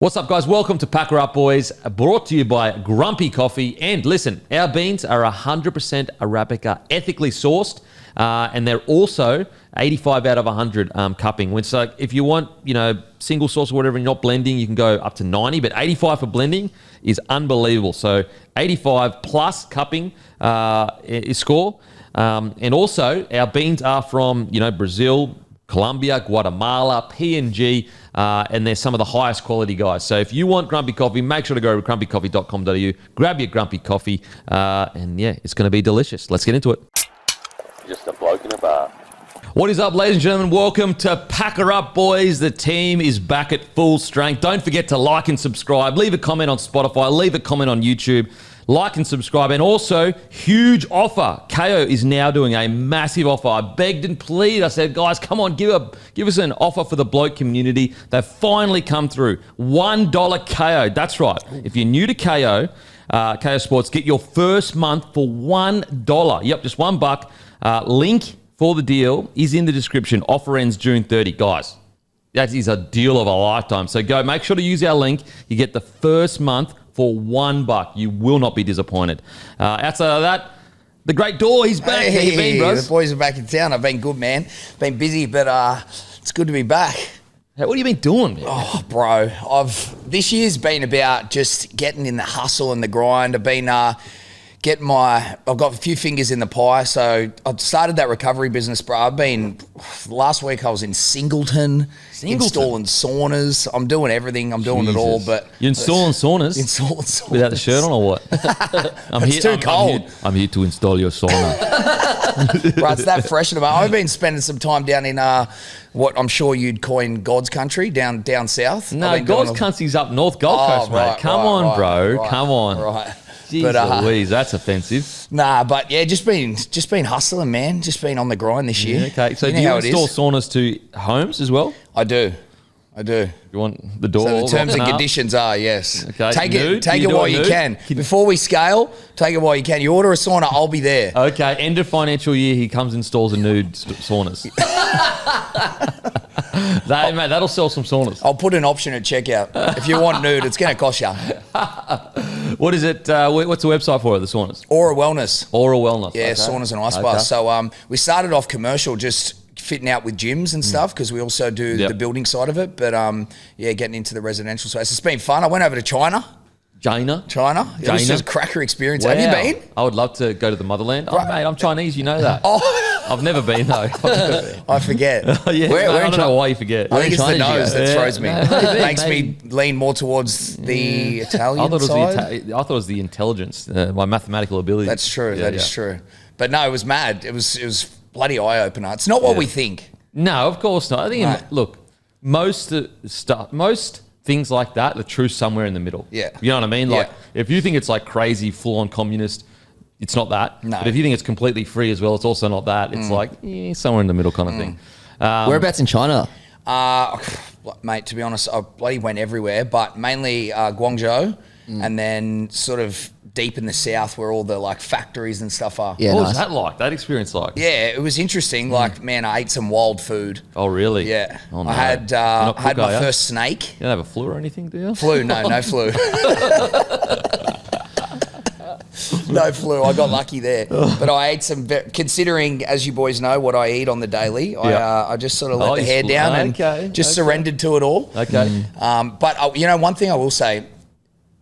What's up, guys? Welcome to Packer Up Boys, brought to you by Grumpy Coffee. And listen, our beans are 100% Arabica, ethically sourced, and they're also 85 out of 100 cupping. So if you want, single source or whatever, and you're not blending, you can go up to 90, but 85 for blending is unbelievable. So 85 plus cupping is score. And also, our beans are from, Brazil, Colombia, Guatemala, PNG, and they're some of the highest quality guys. So if you want Grumpy Coffee, make sure to go to grumpycoffee.com.au, grab your Grumpy Coffee, and yeah, it's going to be delicious. Let's get into it. Just a bloke in a bar. What is up, ladies and gentlemen? Welcome to Packer Up Boys. The team is back at full strength. Don't forget to like and subscribe. Leave a comment on Spotify. Leave a comment on YouTube. Like and subscribe. And also, huge offer. KO is now doing a massive offer. I begged and pleaded. I said, guys, come on, give us an offer for the Bloke community. They've finally come through. $1 KO. That's right. If you're new to KO, KO Sports, get your first month for $1. Yep, just $1. Link for the deal is in the description. Offer ends June 30. Guys, that is a deal of a lifetime. So go, make sure to use our link. You get the first month for $1. You will not be disappointed. Outside of that, the great Door, he's back. Hey, how you been, bros? The boys are back in town. I've been good, man. Been busy, but it's good to be back. Hey, what have you been doing, man? Oh, bro, this year's been about just getting in the hustle and the grind. I've been I've got a few fingers in the pie, so I've started that recovery business, bro. Last week I was in Singleton. Installing saunas. I'm doing everything. I'm doing it all. But you're installing saunas? Installing saunas. Without the shirt on or what? It's too cold. I'm here to install your sauna. Right, it's that fresh in the I've been spending some time down in what I'm sure you'd coin God's country, down south. No, God's country's up north, Gold Coast, mate. Come on, bro. Come on. Right. Jeez Louise, that's offensive. Nah, but yeah, just been hustling, man. Just been on the grind this year. Yeah, okay, so do you install saunas to homes as well? I do. You want the door? So the terms and conditions are, yes. Okay. Take it while you can. Before we scale, take it while you can. You order a sauna, I'll be there. Okay, end of financial year, he comes and installs a nude saunas. Mate, that'll sell some saunas. I'll put an option at checkout. If you want nude, it's going to cost you. What is it? What's the website for it, the saunas? Aura Wellness. Yeah, okay. Saunas and ice baths. So we started off commercial, just fitting out with gyms and stuff, because we also do the building side of it. But getting into the residential space. It's been fun. I went over to China. China? It was just a cracker experience. Wow. Have you been? I would love to go to the motherland. Right. Oh, mate, I'm Chinese. You know that. I've never been, though. I forget. Yeah, I don't know why you forget. I think it's the nose that throws me. Makes me lean more towards the Italian side. I thought it was the intelligence, my mathematical ability. That's true. That is true. But no, it was mad. It was bloody eye-opener. It's not what we think. No, of course not. I think, look, most things like that are true somewhere in the middle. Yeah. You know what I mean? Like, if you think it's like crazy, full-on communist, it's not that. No. But if you think it's completely free as well, it's also not that. It's like somewhere in the middle kind of thing. Whereabouts in China? Mate, to be honest, I bloody went everywhere, but mainly Guangzhou, and then sort of deep in the south where all the like factories and stuff are. Yeah, what was that like? That experience like? Yeah, it was interesting. Like, man, I ate some wild food. Oh, really? Yeah. Oh, no. I had my first snake. You don't have a flu or anything, do you? Flu? No flu. No flu. I got lucky there. But I ate some, considering, as you boys know, what I eat on the daily, I just sort of let the hair down and surrendered to it all. Okay. But, one thing I will say,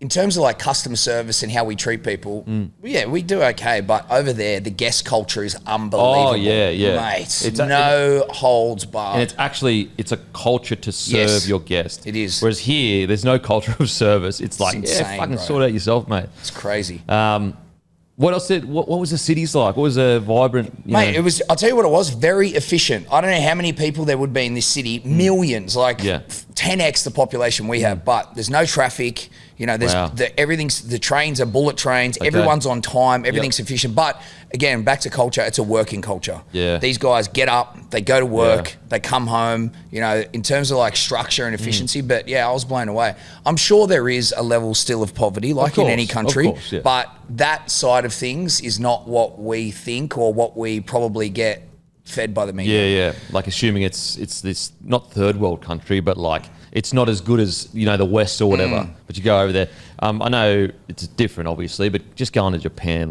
in terms of like customer service and how we treat people, we do okay. But over there, the guest culture is unbelievable. Oh, yeah. Mate, it's no holds barred. And it's a culture to serve your guest. It is. Whereas here, there's no culture of service. It's like, insane, fucking bro. sort out yourself, mate. It's crazy. What else what was the cities like? What was a vibrant... Mate, it was, I'll tell you what it was, very efficient. I don't know how many people there would be in this city, millions, 10x the population we have, but there's no traffic. There's the trains are bullet trains. Okay. Everyone's on time. Everything's efficient. But again, back to culture, it's a working culture. Yeah. These guys get up, they go to work, they come home, in terms of like structure and efficiency. But I was blown away. I'm sure there is a level still of poverty, in any country. But that side of things is not what we think or what we probably get fed by the media. Yeah. Like assuming it's this, not third world country, but like it's not as good as, the West or whatever. But you go over there. I know it's different, obviously, but just going to Japan,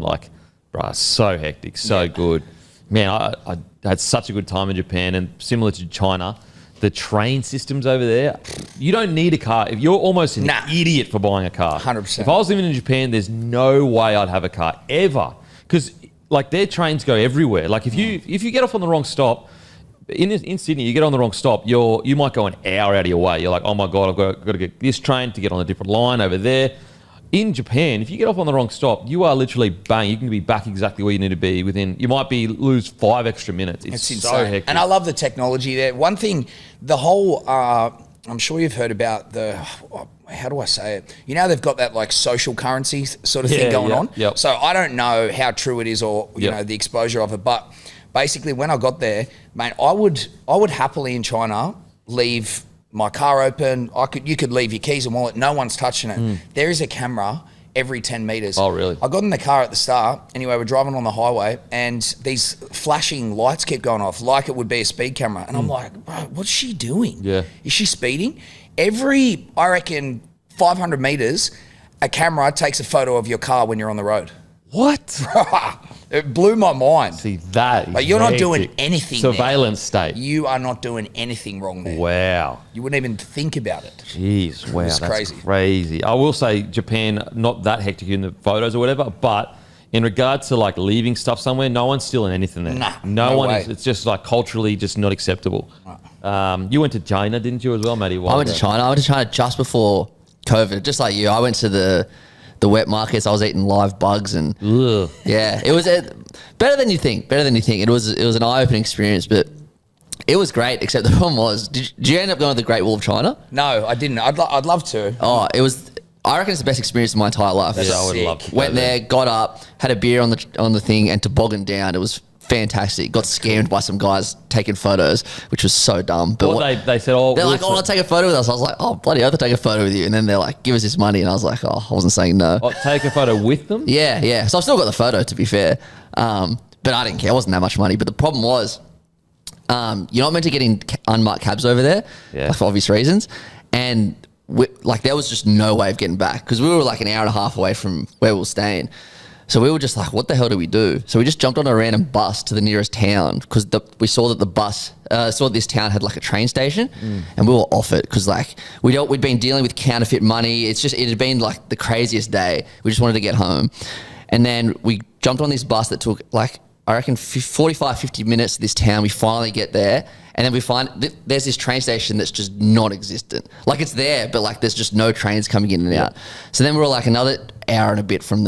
bruh, so hectic, so good. Man, I had such a good time in Japan, and similar to China, the train systems over there, you don't need a car. If you're almost an idiot for buying a car. 100%. If I was living in Japan, there's no way I'd have a car ever, because their trains go everywhere. If you get off on the wrong stop in Sydney, you get on the wrong stop, you might go an hour out of your way. You're like, oh my god, I've got to get this train to get on a different line over there. In Japan, if you get off on the wrong stop, you are literally bang. You can be back exactly where you need to be within. You might lose 5 extra minutes. It's so insane. hectic. And I love the technology there. One thing, the whole. I'm sure you've heard about how do I say it? They've got that social currency sort of thing going on. Yep. So I don't know how true it is or you know the exposure of it, but basically when I got there, mate, I would happily in China leave my car open. You could leave your keys and wallet. No one's touching it. There is a camera every 10 meters. Oh, really? I got in the car at the start. Anyway, we're driving on the highway and these flashing lights kept going off like it would be a speed camera. And I'm like, bro, what's she doing? Yeah. Is she speeding? Every, I reckon, 500 meters, a camera takes a photo of your car when you're on the road. What? It blew my mind. See, that is But you're not hectic. doing anything Surveillance state. You are not doing anything wrong there. Wow. You wouldn't even think about it. Jeez, wow, It's that's crazy. crazy. I will say Japan, not that hectic in the photos or whatever, but in regards to leaving stuff somewhere, no one's stealing anything there. Nah, no one way. is. It's just culturally just not acceptable. You went to China, didn't you, as well, Matty? I went to China. I went to China just before COVID, just like you. I went to the wet markets. I was eating live bugs and Ugh. yeah, it was better than you think. Better than you think. It was an eye-opening experience, but it was great. Except the problem was, did you end up going to the Great Wall of China? No, I didn't. I'd love to. Oh, it was. I reckon it's the best experience of my entire life. Yeah, I would sick. love to. Went there, got up, had a beer on the thing, and toboggan down. It was fantastic. Got scammed by some guys taking photos, which was so dumb. But Well, they said, oh, they're like, "Oh, I'll take a photo with us." I was like, "Oh, bloody hell, I'll take a photo with you." And then they're like, "Give us this money," and I was like, "Oh, I wasn't saying no." oh, take a photo with them? Yeah. So I've still got the photo, to be fair. But I didn't care. It wasn't that much money. But the problem was, you're not meant to get in unmarked cabs over there, for obvious reasons. And there was just no way of getting back because we were like an hour and a half away from where we were staying. So we were just like, what the hell do we do? So we just jumped on a random bus to the nearest town because we saw that the bus, saw this town had a train station and we were off it because we'd been dealing with counterfeit money. It had been the craziest day. We just wanted to get home. And then we jumped on this bus that took I reckon 45, 50 minutes to this town. We finally get there. And then we find there's this train station that's just non-existent. It's there, but there's just no trains coming in and out. So then we were another hour and a bit from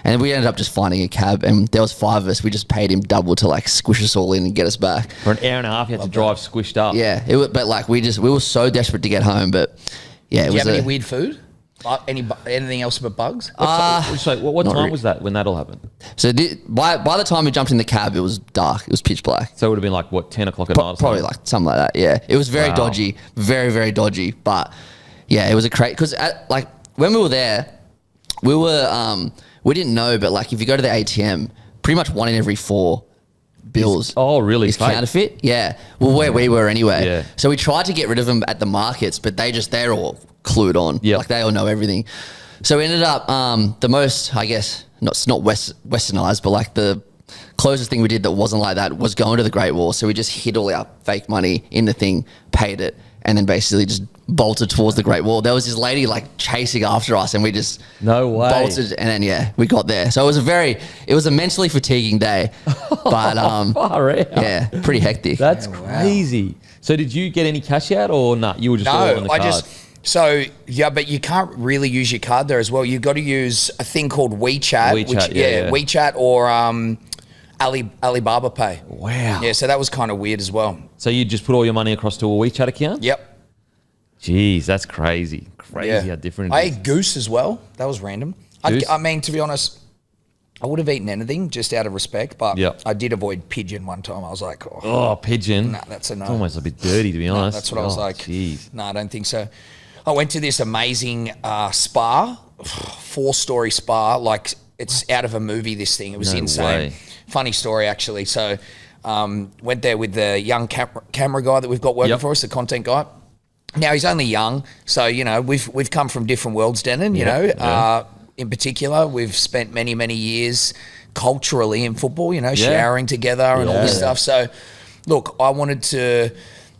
and we ended up just finding a cab, and there was 5 of us. We just paid him double to squish us all in and get us back. For an hour and a half, you had to drive squished up. Yeah, but we were so desperate to get home. But yeah, Do you have any weird food? Anything else but bugs? What time was that when that all happened? So by the time we jumped in the cab, it was dark. It was pitch black. So it would have been 10 o'clock at night or Probably something? something like that, yeah. It was very dodgy, very, very dodgy. But yeah, it was a crazy, because when we were there, we didn't know, but if you go to the ATM, pretty much 1 in every 4 bills really is fake? counterfeit. Yeah. Well, where we were anyway. Yeah. So we tried to get rid of them at the markets, but they're all clued on. Yeah. They all know everything. So we ended up, the most, I guess, not westernized, but the closest thing we did that wasn't like that was going to the Great Wall. So we just hid all our fake money in the thing, paid it, and then basically just bolted towards the Great Wall. There was this lady chasing after us, and we just No way. bolted, and then we got there. So it was a mentally fatiguing day, but Far out. yeah, pretty hectic. That's crazy. So did you get any cash out or not? You were just all on the card? But you can't really use your card there as well. You've got to use a thing called WeChat. WeChat or Alibaba Pay. Wow. Yeah, so that was kind of weird as well. So you just put all your money across to a WeChat account? Yep. Jeez, that's crazy. Yeah. How different it I is. ate goose as well. That was random. Goose? I mean, to be honest, I would have eaten anything just out of respect, but Yep. I did avoid pigeon one time. I was like, Oh, pigean. nah, that's a no. It's almost a bit dirty, to be honest. That's what I was like. Jeez. No, I don't think so. I went to this amazing spa, 4-story spa. It's out of a movie, this thing. It was No insane. way. Funny story, actually. So went there with the young camera guy that we've got working Yep. for us, the content guy. Now he's only young, so we've come from different worlds, Denon. In particular, we've spent many years culturally in football. Showering together and all this stuff. So, look, I wanted to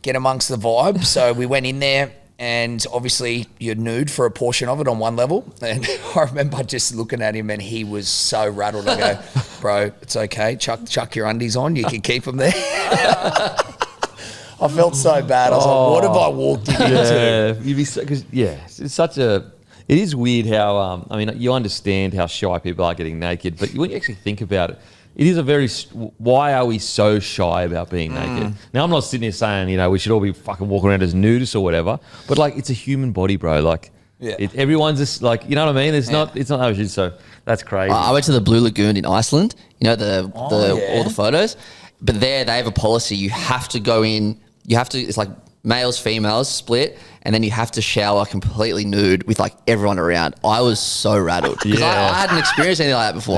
get amongst the vibe, so we went in there. And obviously you're nude for a portion of it on one level. And I remember just looking at him and he was so rattled. I go, bro, it's okay. Chuck your undies on. You can keep them there. I felt so bad. I was like, what have I walked into? You'd be it's such a... It is weird how, you understand how shy people are getting naked, but when you actually think about it, it is a very... Why are we so shy about being naked? Now, I'm not sitting here saying, we should all be fucking walking around as nudists or whatever, but, it's a human body, bro. Everyone's just, you know what I mean? It's not ocean, so that's crazy. I went to the Blue Lagoon in Iceland, all the photos, but there they have a policy. You have to go in, it's like males, females split, and then you have to shower completely nude with, everyone around. I was so rattled because I hadn't experienced anything like that before.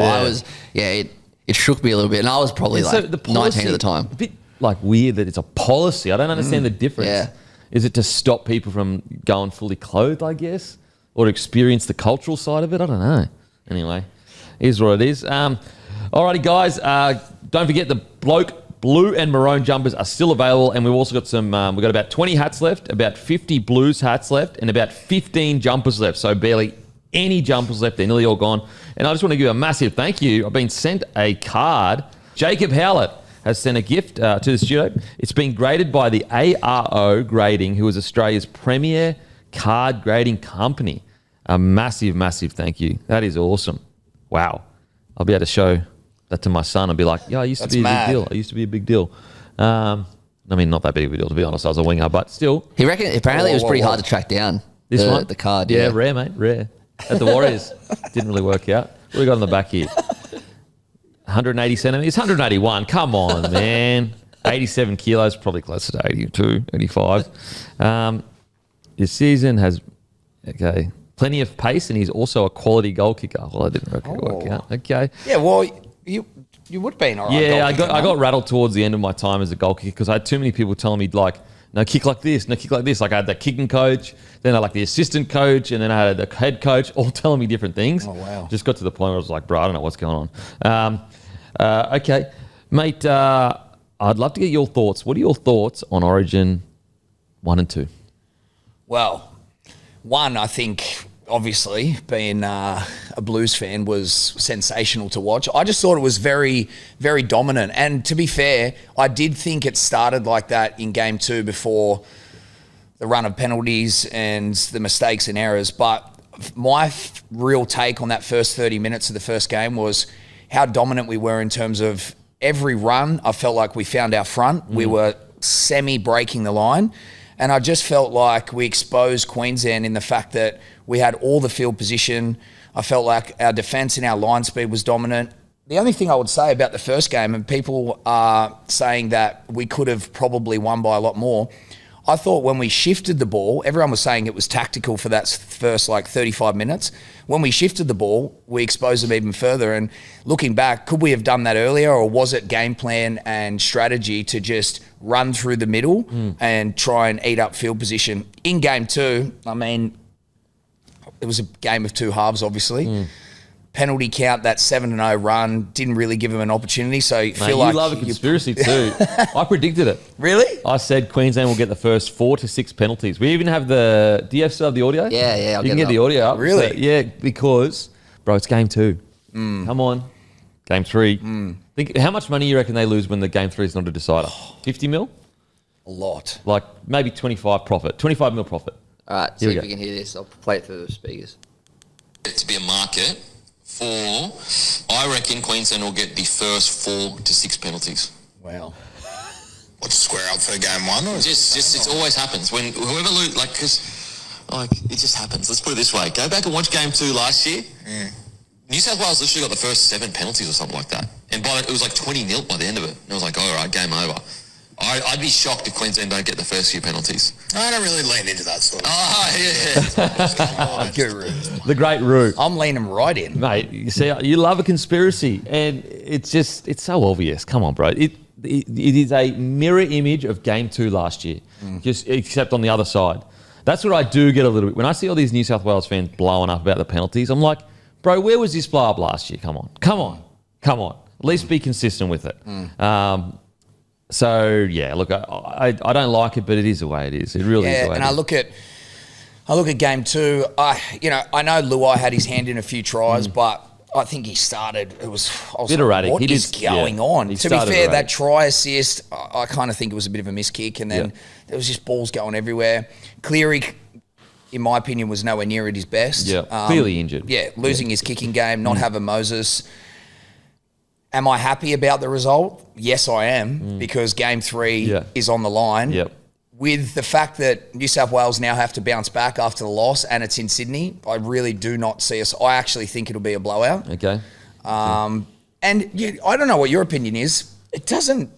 Yeah. It shook me a little bit, and I was probably 19 at the time. A bit weird that it's a policy. I don't understand the difference. Yeah. Is it to stop people from going fully clothed, I guess, or to experience the cultural side of it? I don't know. Anyway, here's what it is. Alrighty, guys. Don't forget the Bloke blue and maroon jumpers are still available, and we've also got some. We've got about 20 hats left, about 50 Blues hats left, and about 15 jumpers left. So barely any jumpers left. They're nearly all gone. And I just want to give a massive thank you. I've been sent a card. Jacob Howlett has sent a gift to the studio. It's been graded by the ARO Grading, who is Australia's premier card grading company. A massive, massive thank you. That is awesome. Wow. I'll be able to show that to my son and be like, I used to be a big deal. I used to be a big deal. Not that big of a deal, to be honest. I was a winger, but still. He reckoned apparently it was pretty hard to track down. This one? The card, yeah. Rare, mate, rare. At the Warriors. Didn't really work out. What do we got on the back here? 180 centimetres? 181. Come on, man. 87 kilos, probably closer to 82, 85. His season has, plenty of pace, and he's also a quality goal kicker. Well, I didn't work out. Okay. Yeah, well, you would have been all right. Yeah, I got rattled towards the end of my time as a goal kicker because I had too many people telling me, no, kick like this, no, kick like this. I had the kicking coach, then I had the assistant coach, and then I had the head coach, all telling me different things. Oh, wow. Just got to the point where I was like, bro, I don't know what's going on. Okay. Mate, I'd love to get your thoughts. What are your thoughts on Origin 1 and 2? Well, 1, I think, obviously, being a Blues fan, was sensational to watch. I just thought it was very, very dominant. And to be fair, I did think it started like that in Game 2 before the run of penalties and the mistakes and errors. But my real take on that first 30 minutes of the first game was how dominant we were in terms of every run. I felt like we found our front. We were semi-breaking the line. And I just felt like we exposed Queensland in the fact that we had all the field position. I felt like our defence and our line speed was dominant. The only thing I would say about the first game, and people are saying that we could have probably won by a lot more, I thought when we shifted the ball, everyone was saying it was tactical for that first 35 minutes. When we shifted the ball, we exposed them even further. And looking back, could we have done that earlier, or was it game plan and strategy to just run through the middle and try and eat up field position? In Game 2, it was a game of two halves, obviously. Penalty count, that 7-0 run didn't really give them an opportunity. So you feel like you love a conspiracy too. I predicted it. Really? I said Queensland will get the first 4 to 6 penalties. We even have do you still have the audio? Yeah. You can get the audio up. Really? So, yeah, because, bro, it's Game 2. Come on. Game 3. Think how much money you reckon they lose when the Game 3 is not a decider? 50 mil? A lot. Like maybe 25 mil profit. All right, see if we can hear this. I'll play it through the speakers. To be a market for, I reckon Queensland will get the first 4 to 6 penalties. Wow. What, to square up for Game 1? Or Just it always happens when whoever lose, it just happens. Let's put it this way: go back and watch Game 2 last year. New South Wales literally got the first 7 penalties or something like that, and it was like 20-0 by the end of it. And it was like, all right, game over. I'd be shocked if Queensland don't get the first few penalties. I don't really lean into that sort of Guru. The great Root. I'm leaning right in. Mate, you see, you love a conspiracy, and it's so obvious. Come on, bro. It is a mirror image of Game 2 last year, just except on the other side. That's what I do get a little bit. When I see all these New South Wales fans blowing up about the penalties, I'm like, bro, where was this blow up last year? Come on. At least be consistent with it. So, yeah, look, I don't like it, but it is the way it is. It really is the way and it I is. look at game 2. I know Luai had his hand in a few tries, but I think he started. I was bit erratic. What is going on? He To be fair, started that try assist, I kind of think it was a bit of a miss kick, and then there was just balls going everywhere. Cleary, in my opinion, was nowhere near at his best. Yeah, clearly injured. Yeah, losing his kicking game, not having Moses. Am I happy about the result? Yes, I am, because game 3 is on the line. Yep. With the fact that New South Wales now have to bounce back after the loss and it's in Sydney, I really do not see us. I actually think it'll be a blowout. Okay. And I don't know what your opinion is. It doesn't,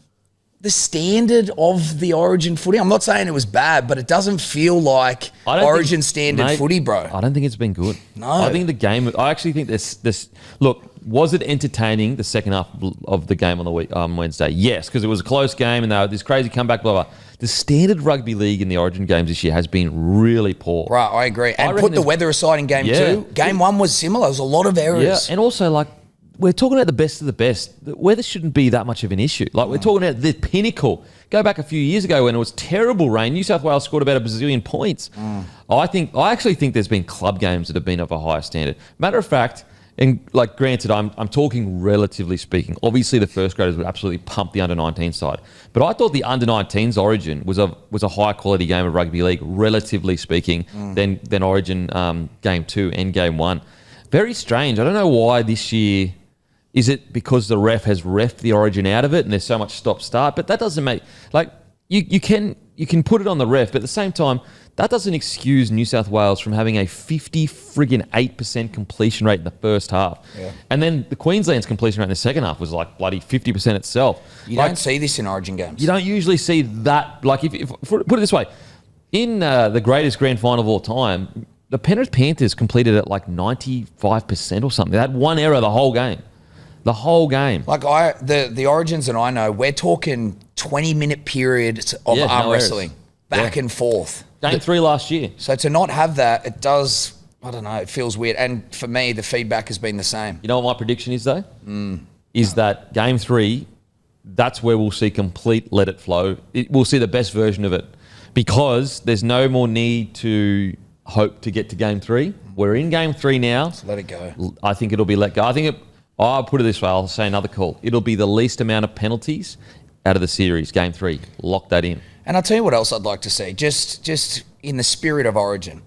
the standard of the Origin footy, I'm not saying it was bad, but it doesn't feel like Origin standard footy, bro. I don't think it's been good. No. I think the game, I actually think this look, was it entertaining, the second half of the game on Wednesday? Yes, because it was a close game and they were this crazy comeback, blah, blah. The standard rugby league in the Origin games this year has been really poor. Right, I agree. And put the weather aside in game 2. Game 1 was similar. There was a lot of errors. Yeah, and also, like, we're talking about the best of the best. The weather shouldn't be that much of an issue. Like, we're talking about the pinnacle. Go back a few years ago when it was terrible rain. New South Wales scored about a bazillion points. I actually think there's been club games that have been of a higher standard. Matter of fact, and like granted, I'm talking relatively speaking. Obviously, the first graders would absolutely pump the under-19 side, but I thought the under-19s Origin was a higher quality game of rugby league, relatively speaking, than Origin game 2 and game 1. Very strange. I don't know why this year. Is it because the ref has refed the Origin out of it and there's so much stop-start? But that doesn't make like you can put it on the ref, but at the same time, that doesn't excuse New South Wales from having a 8% completion rate in the first half. Yeah. And then the Queensland's completion rate in the second half was like bloody 50% itself. You don't see this in Origin games. You don't usually see that. Like, if put it this way, in the greatest grand final of all time, the Penrith Panthers completed at like 95% or something. They had one error the whole game. The whole game. Like the Origins that I know, we're talking 20-minute periods of arm wrestling, back and forth. Game 3 last year. So to not have that, it does, I don't know, it feels weird. And for me, the feedback has been the same. You know what my prediction is, though? Is that game 3, that's where we'll see complete let it flow. We'll see the best version of it because there's no more need to hope to get to game 3. We're in game 3 now. So let it go. I think it'll be let go. I'll put it this way. I'll say another call. It'll be the least amount of penalties out of the series, game 3. Lock that in. And I'll tell you what else I'd like to see, just in the spirit of Origin.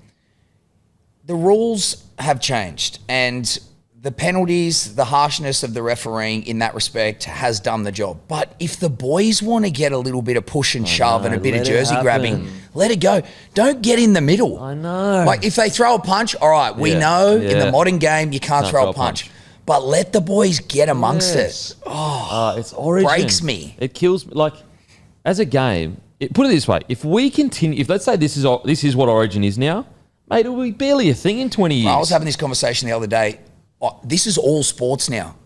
The rules have changed and the penalties, the harshness of the refereeing in that respect has done the job. But if the boys want to get a little bit of push and shove and a bit of jersey grabbing, let it go. Don't get in the middle. I know. Like if they throw a punch, all right, we know in the modern game you can't throw a punch. But let the boys get amongst it. Oh, it's Origin. Breaks me. It kills me. Like, as a game, put it this way: if we continue, if let's say this is what Origin is now, mate, it will be barely a thing in 20 years. I was having this conversation the other day. This is all sports now.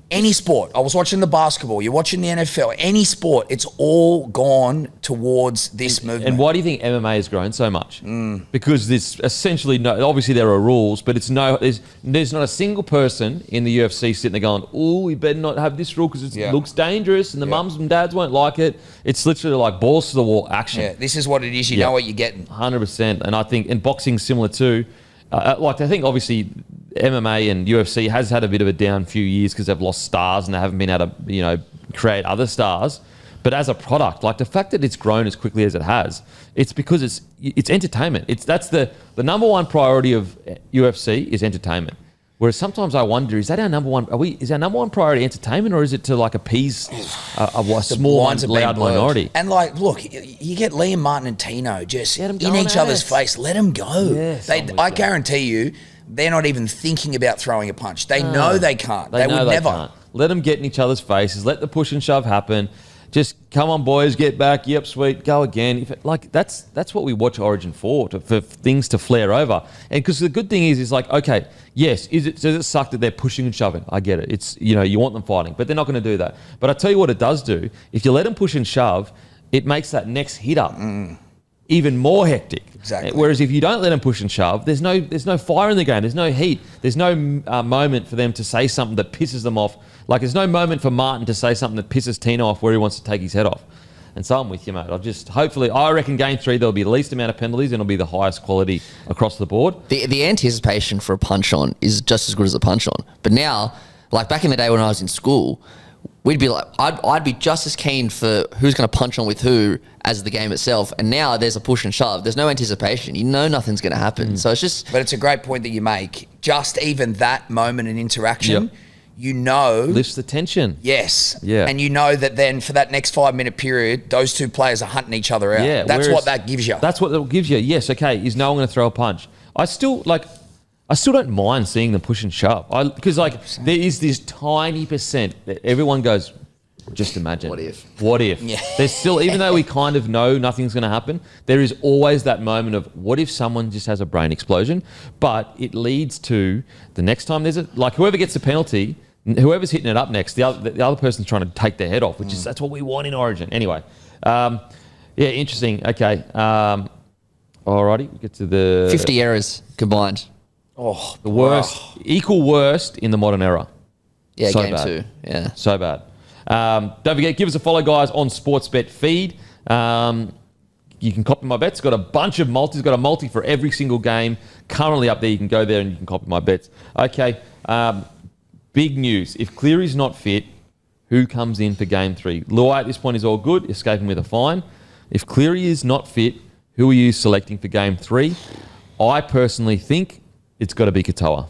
Any sport. I was watching the basketball. You're watching the NFL. Any sport. It's all gone towards this movement. And why do you think MMA has grown so much? Because there's essentially obviously there are rules, but there's not a single person in the UFC sitting there going, oh, we better not have this rule because it looks dangerous and the mums and dads won't like it. It's literally like balls to the wall action. Yeah, this is what it is. You know what you're getting. 100%. And I think, and boxing's similar too. I think obviously MMA and UFC has had a bit of a down few years because they've lost stars and they haven't been able to, create other stars. But as a product, like the fact that it's grown as quickly as it has, it's because it's entertainment. That's the number one priority of UFC is entertainment. Whereas sometimes I wonder, is that our number one? Is our number one priority entertainment, or is it to like appease a small, loud minority? And like, look, you get Liam Martin and Tino just in each other's face. Let them go. Yes, I guarantee you, they're not even thinking about throwing a punch. They know they can't. They would never. Can't. Let them get in each other's faces. Let the push and shove happen. Just come on, boys, get back. Yep, sweet, go again. That's what we watch Origin for things to flare over. And because the good thing is like, okay, yes, does it suck that they're pushing and shoving? I get it. It's you want them fighting, but they're not going to do that. But I tell you what, it does do. If you let them push and shove, it makes that next hit up even more hectic. Exactly. Whereas if you don't let them push and shove, there's no fire in the game. There's no heat. There's no moment for them to say something that pisses them off. Like there's no moment for Martin to say something that pisses Tino off where he wants to take his head off. And so I'm with you, mate. I reckon game 3 there'll be the least amount of penalties and it'll be the highest quality across the board. The anticipation for a punch on is just as good as a punch on. But now, like back in the day when I was in school, we'd be like, I'd be just as keen for who's going to punch on with who as the game itself. And now there's a push and shove. There's no anticipation. You know nothing's going to happen. So it's just... But it's a great point that you make. Just even that moment in interaction... Yep. You know... Lifts the tension. Yes. Yeah. And you know that then for that next 5-minute period, those two players are hunting each other out. Yeah. That's what that gives you. That's what that gives you. Yes, okay, is no one going to throw a punch. I still don't mind seeing them push and shove. Because there is this tiny percent that everyone goes, just imagine. What if? Yeah. There's still, even though we kind of know nothing's going to happen, there is always that moment of what if someone just has a brain explosion? But it leads to the next time whoever gets the penalty, whoever's hitting it up next, the other person's trying to take their head off, which is that's what we want in Origin. Anyway, interesting. Okay, alrighty, we get to the 50 errors combined. Oh, the worst, equal worst in the modern era. Yeah, So game bad. 2. Yeah. So bad. Don't forget, give us a follow, guys, on Sportsbet feed. You can copy my bets. Got a bunch of multis. Got a multi for every single game. Currently up there. You can go there and you can copy my bets. Okay. Big news. If Cleary's not fit, who comes in for game 3? Luai at this point is all good, escaping with a fine. If Cleary is not fit, who are you selecting for game 3? I personally think it's got to be Katoa.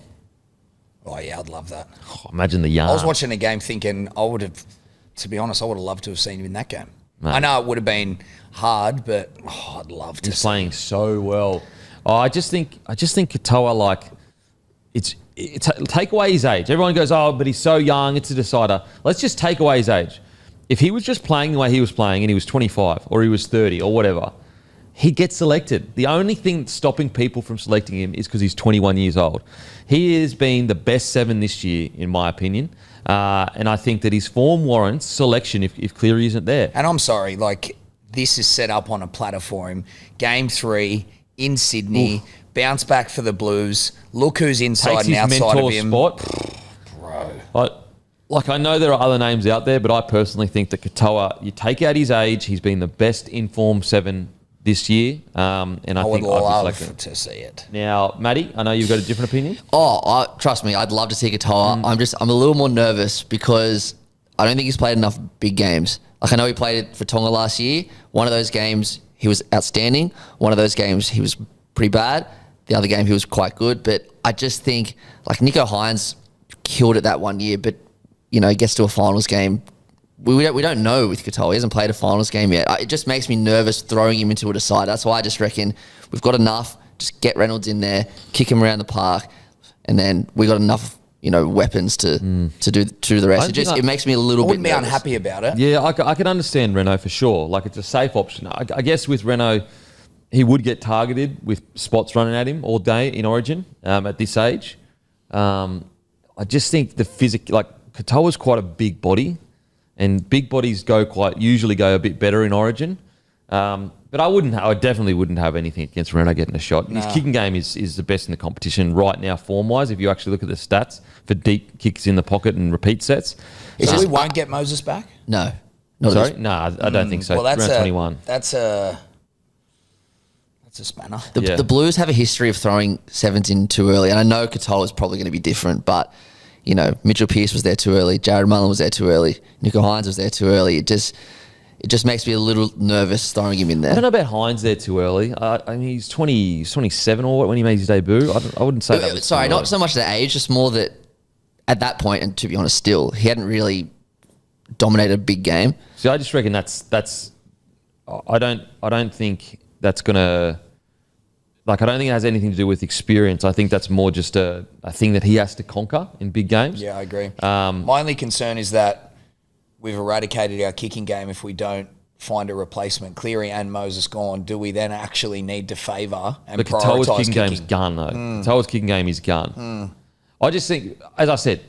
Oh, yeah, I'd love that. Oh, imagine the yarn. I was watching the game thinking to be honest, I would have loved to have seen him in that game. Mate. I know it would have been hard, but I'd love to. He's playing so well. I just think Katoa, take away his age. Everyone goes, but he's so young, it's a decider. Let's just take away his age. If he was just playing the way he was playing and he was 25 or he was 30 or whatever, he'd get selected. The only thing that's stopping people from selecting him is because he's 21 years old. He has been the best 7 this year, in my opinion. And I think that his form warrants selection if Cleary isn't there. And I'm sorry, this is set up on a platter for him. Game 3 in Sydney, bounce back for the Blues. Look who's inside Takes and his outside mentor of him. spot. Bro. I know there are other names out there, but I personally think that Katoa, you take out his age, he's been the best informed 7 this year, and I I would think I'd love be selecting. to see it. Now, Matty, I know you've got a different opinion. Trust me, I'd love to see Katoa. I'm a little more nervous because I don't think he's played enough big games. I know he played it for Tonga last year. One of those games, he was outstanding. One of those games, he was pretty bad. The other game, he was quite good. But I just think, Nico Hines killed it that one year, but, he gets to a finals game. We don't know with Katoa. He hasn't played a finals game yet. It just makes me nervous throwing him into a decider. That's why I just reckon we've got enough. Just get Reynolds in there, kick him around the park, and then we got enough, weapons to do the rest. It makes me a little bit I wouldn't be nervous. unhappy about it. Yeah, I can understand Renault for sure. It's a safe option. I guess with Renault, he would get targeted with spots running at him all day in Origin at this age. I just think the Katoa's quite a big body, and big bodies usually go a bit better in Origin. But I definitely wouldn't have anything against Renault getting a shot. No. His kicking game is the best in the competition right now, form-wise, if you actually look at the stats for deep kicks in the pocket and repeat sets. So we won't get Moses back? No. Sorry? No, I don't think so. Well, that's Round 21. That's a spanner. Yeah. The Blues have a history of throwing 7s in too early, and I know Katoa is probably going to be different, but Mitchell Pearce was there too early, Jared Mullen was there too early, Nico Hines was there too early. It just makes me a little nervous throwing him in there. I don't know about Hines there too early. He's 27 or when he made his debut. I wouldn't say that was Sorry, too not early. so much the age, just more that at that point, and to be honest, still he hadn't really dominated a big game. See, I just reckon that's. I don't think that's gonna. I don't think it has anything to do with experience. I think that's more just a thing that he has to conquer in big games. Yeah, I agree. My only concern is that we've eradicated our kicking game if we don't find a replacement. Cleary and Moses gone. Do we then actually need to favour and But Katoa's prioritise kicking game's gone, though. Katoa's kicking game is gone. I just think, as I said,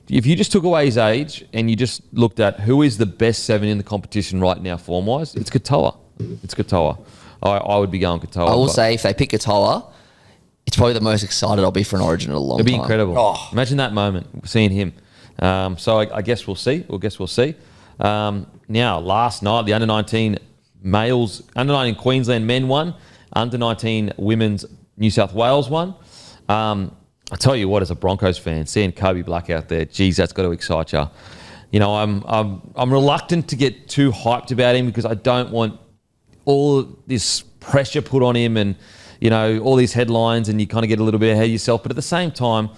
if you just took away his age and you just looked at who is the best 7 in the competition right now form-wise, it's Katoa. It's Katoa. I would be going Katoa. I will but say, if they pick Katoa, it's probably the most excited I'll be for an Origin in a long it'd be time. incredible. Oh. Imagine that moment, seeing him. So I guess we'll see. Now, last night, the under-19 males, under-19 Queensland men won, under-19 women's New South Wales won. I tell you what, as a Broncos fan, seeing Kobe Black out there, geez, that's got to excite you. You know, I'm reluctant to get too hyped about him because I don't want all this pressure put on him and, you know, all these headlines, and you kind of get a little bit ahead of yourself. But at the same time,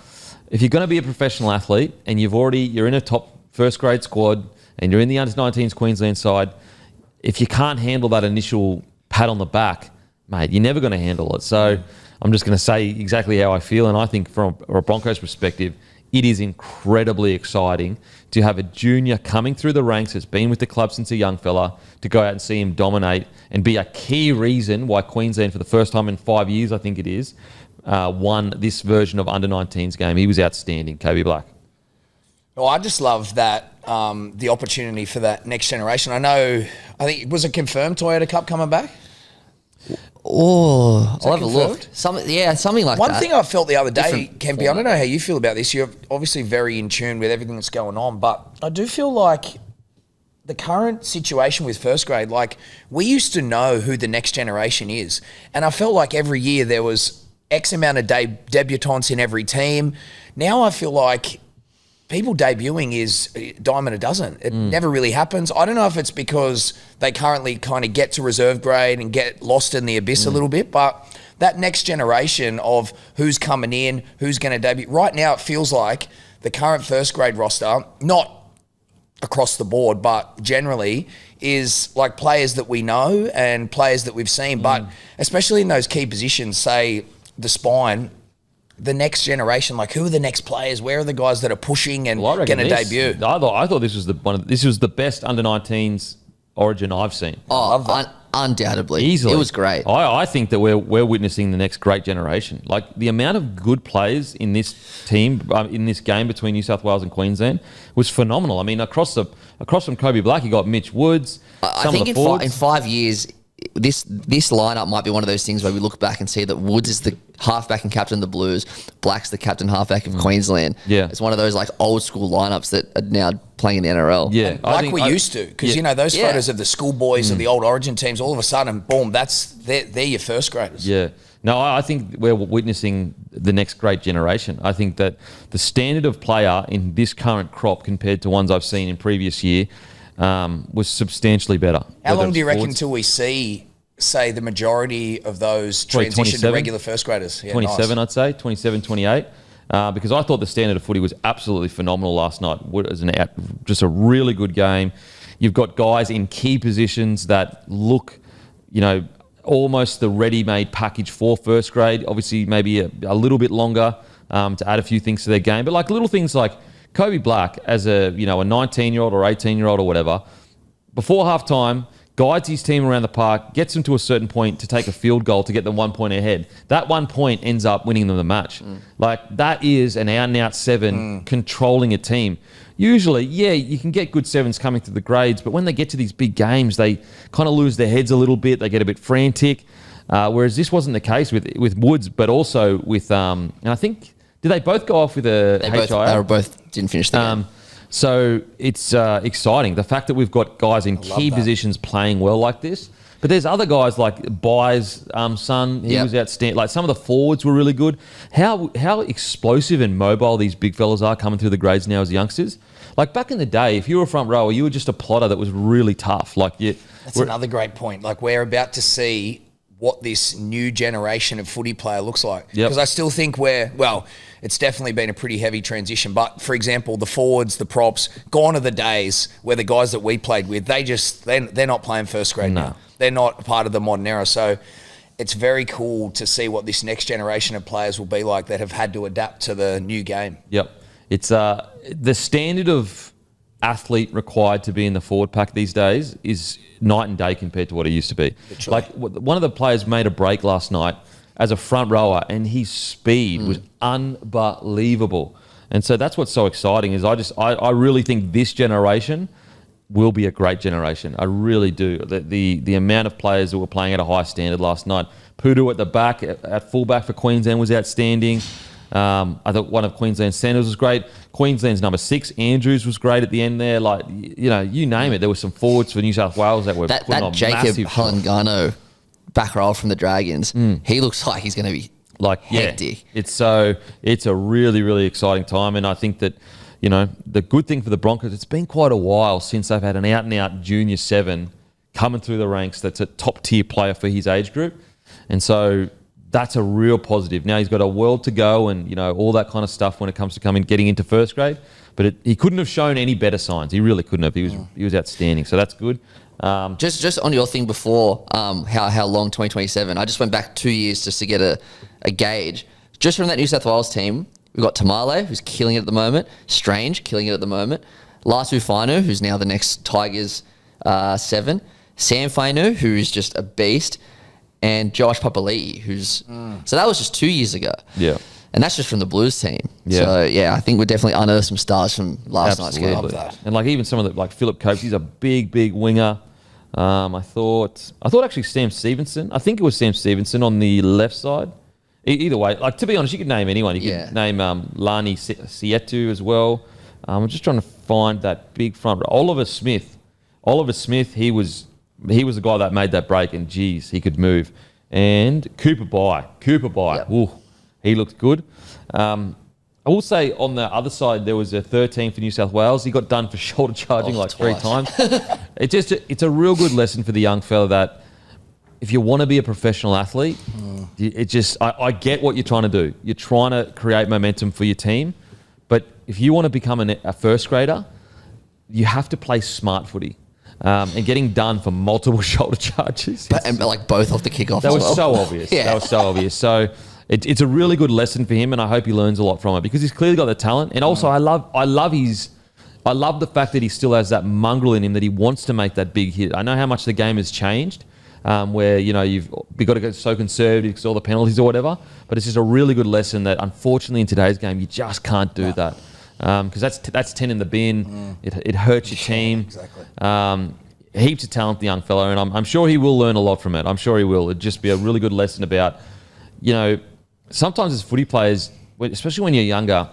if you're going to be a professional athlete and you're in a top first grade squad and you're in the under-19s Queensland side, if you can't handle that initial pat on the back, mate, you're never going to handle it. So I'm just going to say exactly how I feel. And I think from a Broncos perspective, it is incredibly exciting to have a junior coming through the ranks that's been with the club since a young fella, to go out and see him dominate and be a key reason why Queensland, for the first time in 5 years, I think it is, won this version of under-19s game. He was outstanding, Kobe Black. Well, I just love that, the opportunity for that next generation. I think, was it confirmed Toyota Cup coming back? Oh, I'll have a look. confirmed? Something like One that. thing I felt the other day, Different Kempy, I don't know how you feel about this. You're obviously very in tune with everything that's going on, but I do feel like the current situation with first grade, like, we used to know who the next generation is. And I felt like every year there was X amount of debutants in every team. Now I feel like people debuting is a dime a dozen. It never really happens. I don't know if it's because they currently kind of get to reserve grade and get lost in the abyss a little bit, but that next generation of who's coming in, who's going to debut. Right now it feels like the current first grade roster, not across the board, but generally, is like players that we know and players that we've seen. But especially in those key positions, say the spine, the next generation, like, who are the next players? Where are the guys that are pushing and going to debut? I thought this was the best under-19s Origin I've seen. Undoubtedly. Easily. It was great. I think that we're witnessing the next great generation. Like, the amount of good players in this team, in this game between New South Wales and Queensland, was phenomenal. I mean, across from Kobe Black, you got Mitch Woods. I think in 5 years, this lineup might be one of those things where we look back and see that Woods is the halfback and captain of the Blues, Black's the captain halfback of Queensland. Yeah. It's one of those like old school lineups that are now playing in the NRL. Yeah. Like we used to, because you know those photos of the schoolboys of the old Origin teams. All of a sudden, boom! They're your first graders. Yeah. No, I think we're witnessing the next great generation. I think that the standard of player in this current crop compared to ones I've seen in previous year was substantially better. How long do you reckon till we see, say, the majority of those transition to regular first graders? Yeah, 27, nice. I'd say, 27, 28. Because I thought the standard of footy was absolutely phenomenal last night. It was just a really good game. You've got guys in key positions that look, you know, almost the ready-made package for first grade. Obviously, maybe a little bit longer to add a few things to their game. But like little things like Kobe Black as a 19-year-old or 18-year-old or whatever, before halftime, guides his team around the park, gets them to a certain point to take a field goal to get them 1 point ahead. That 1 point ends up winning them the match. Like, that is an out-and-out seven controlling a team. Usually, you can get good sevens coming through the grades, but when they get to these big games, they kind of lose their heads a little bit. They get a bit frantic. Whereas this wasn't the case with Woods, but also with, and I think, did they both go off with a HIA? They both didn't finish the game. So it's exciting. The fact that we've got guys in key positions playing well like this. But there's other guys like Bai's son. He was outstanding. Like, some of the forwards were really good. How explosive and mobile these big fellas are coming through the grades now as youngsters. Like, back in the day, if you were a front rower, you were just a plotter that was really tough. Like, That's another great point. Like, we're about to see what this new generation of footy player looks like. Because I still think it's definitely been a pretty heavy transition. But, for example, the forwards, the props, gone are the days where the guys that we played with, they're not playing first grade now. They're not part of the modern era. So it's very cool to see what this next generation of players will be like that have had to adapt to the new game. Yep. It's the standard of athlete required to be in the forward pack these days is night and day compared to what it used to be. Literally. Like, one of the players made a break last night as a front rower, and his speed was unbelievable. And so that's what's so exciting is I really think this generation will be a great generation. I really do. The amount of players that were playing at a high standard last night. Pudu at the back, at fullback for Queensland was outstanding. I thought one of Queensland's centres was great. Queensland's number 6, Andrews, was great at the end there. Like, you name it. There were some forwards for New South Wales that were putting on Jacob massive shots. Halangano, back row from the Dragons. He looks like he's going to be hectic. It's a really, really exciting time, and I think that the good thing for the Broncos, it's been quite a while since they've had an out-and-out junior 7 coming through the ranks that's a top-tier player for his age group, and so that's a real positive. Now he's got a world to go and all that kind of stuff when it comes to getting into first grade, but he couldn't have shown any better signs. He really couldn't have. He was outstanding, so that's good. Just on your thing before, how long 2027? I just went back 2 years just to get a gauge. Just from that New South Wales team, we've got Tamale, who's killing it at the moment. Strange, killing it at the moment. Lasu Fainu, who's now the next Tigers 7. Sam Fainu, who's just a beast. And Josh Papali'i, who's... So that was just 2 years ago. Yeah. And that's just from the Blues team. Yeah. So, I think we'll definitely unearth some stars from last night's game. Absolutely. And even some of the, Philip Copes, he's a big, big winger. I thought actually Sam Stevenson. I think it was Sam Stevenson on the left side. Either way, to be honest, you could name anyone. You could name Lani Sietu as well. I'm just trying to find that big front. Oliver Smith, he was the guy that made that break, and geez, he could move. And Cooper Bye. Yep. Ooh, he looked good. I will say on the other side, there was a 13 for New South Wales. He got done for shoulder charging twice. 3 times. It's a real good lesson for the young fella that if you want to be a professional athlete, I get what you're trying to do. You're trying to create momentum for your team. But if you want to become a first grader, you have to play smart footy. And getting done for multiple shoulder charges. And both off the kickoff. That was so obvious. Yeah. That was so obvious. So it's a really good lesson for him, and I hope he learns a lot from it because he's clearly got the talent. And also, I love the fact that he still has that mongrel in him that he wants to make that big hit. I know how much the game has changed, where you've got to go so conservative because all the penalties or whatever. But it's just a really good lesson that unfortunately in today's game you just can't do that. Because that's 10 in the bin. It hurts your team. Exactly. Heaps of talent, the young fellow, and I'm sure he will learn a lot from it. I'm sure he will. It'd just be a really good lesson about, sometimes as footy players, especially when you're younger,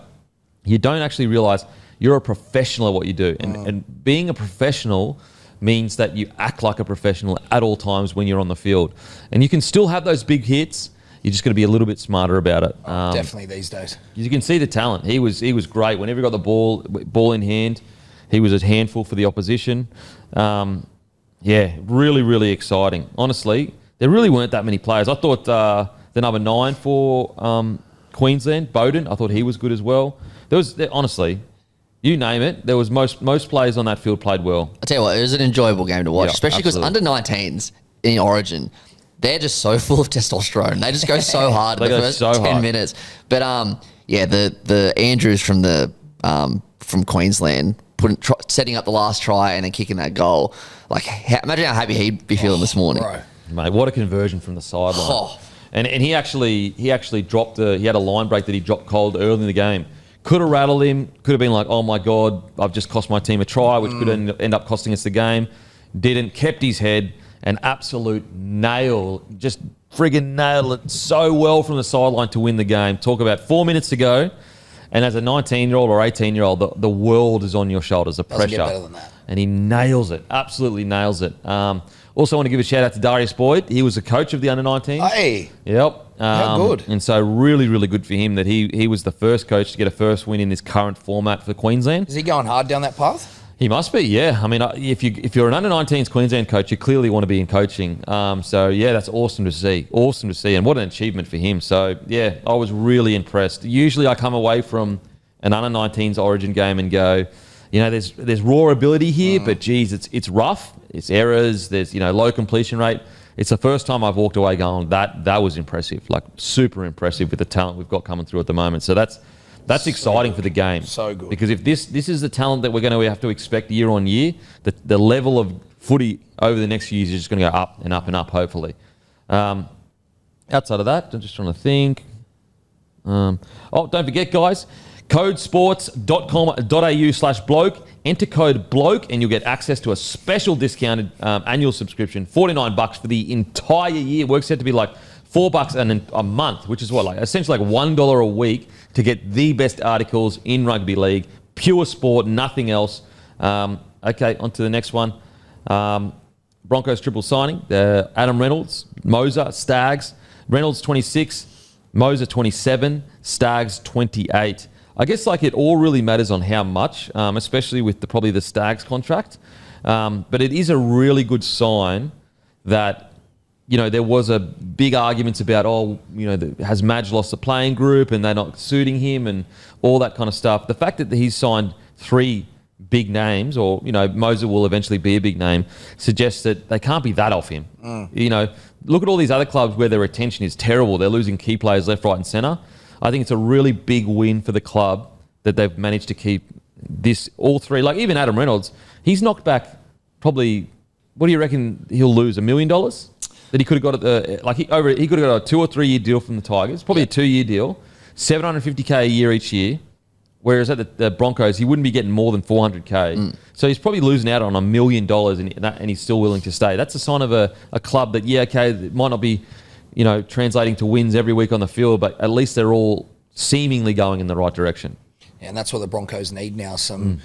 you don't actually realise you're a professional at what you do. And being a professional means that you act like a professional at all times when you're on the field. And you can still have those big hits. You're just going to be a little bit smarter about it. Definitely these days. You can see the talent. He was great. Whenever he got the ball in hand, he was a handful for the opposition. Really, really exciting. Honestly, there really weren't that many players. I thought the number 9 for Queensland, Bowden, I thought he was good as well. Honestly, you name it, there was most players on that field played well. I tell you what, it was an enjoyable game to watch, Yeah, especially because under absolutely. 19s in Origin, they're just so full of testosterone. They just go so hard in the first 10 minutes. But the Andrews from Queensland setting up the last try and then kicking that goal. Imagine how happy he'd be feeling this morning. Bro. Mate, what a conversion from the sideline. Oh. And he actually dropped he had a line break that he dropped cold early in the game. Could have rattled him. Could have been like, oh my God, I've just cost my team a try, which could end up costing us the game. Didn't. Kept his head. An absolute nail. Just friggin' nailed it so well from the sideline to win the game. Talk about 4 minutes to go. And as a 19-year-old or 18-year-old, the world is on your shoulders, the pressure. Doesn't get better than that. And he nails it. Absolutely nails it. Also want to give a shout out to Darius Boyd. He was the coach of the under-19. Hey. Yep. How good. And so really, really good for him that he was the first coach to get a first win in this current format for Queensland. Is he going hard down that path? He must be, yeah. I mean, if you're an under-19s Queensland coach, you clearly want to be in coaching. That's awesome to see. Awesome to see, and what an achievement for him. So, yeah, I was really impressed. Usually I come away from an under-19s Origin game and go, there's raw ability here, but geez, it's rough. It's errors. There's low completion rate. It's the first time I've walked away going, that was impressive, super impressive with the talent we've got coming through at the moment. So that's exciting for the game. So good. Because if this is the talent that we're going to have to expect year on year, the level of footy over the next few years is just going to go up and up and up, hopefully. Outside of that, I'm just trying to think. Don't forget, guys, codesports.com.au/bloke. Enter code bloke and you'll get access to a special discounted annual subscription, $49 for the entire year. Works out to be like $4 a month, which is what, like essentially like $1 a week to get the best articles in rugby league, pure sport, nothing else. Okay, on to the next one. Broncos triple signing. Adam Reynolds, Moser, Stags. Reynolds 26, Moser 27, Stags 28. I guess like it all really matters on how much, especially with probably the Stags contract. But it is a really good sign that, you know, there was a big arguments about, has Madge lost the playing group and they're not suiting him and all that kind of stuff. The fact that he's signed 3 big names, or, you know, Moser will eventually be a big name, suggests that they can't be that off him. You know, look at all these other clubs where their retention is terrible. They're losing key players left, right and centre. I think it's a really big win for the club that they've managed to keep all 3. Like even Adam Reynolds, he's knocked back probably, what do you reckon he'll lose, $1 million? That he could have got he could have got a 2 or 3 year deal from the Tigers, probably a 2-year deal, $750K a year each year. Whereas at the Broncos, he wouldn't be getting more than $400K. So he's probably losing out on $1 million and he's still willing to stay. That's a sign of a club that, it might not be, you know, translating to wins every week on the field, but at least they're all seemingly going in the right direction. Yeah, and that's what the Broncos need now, some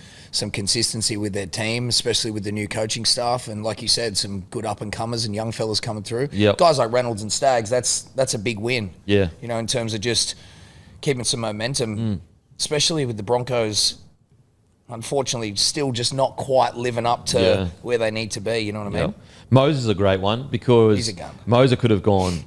consistency with their team, especially with the new coaching staff. And like you said, some good up-and-comers and young fellas coming through. Yep. Guys like Reynolds and Stags, that's a big win. Yeah. You know, in terms of just keeping some momentum. Especially with the Broncos, unfortunately, still just not quite living up to where they need to be. You know what I mean? Moser's a great one because he's a gun. Moser could have gone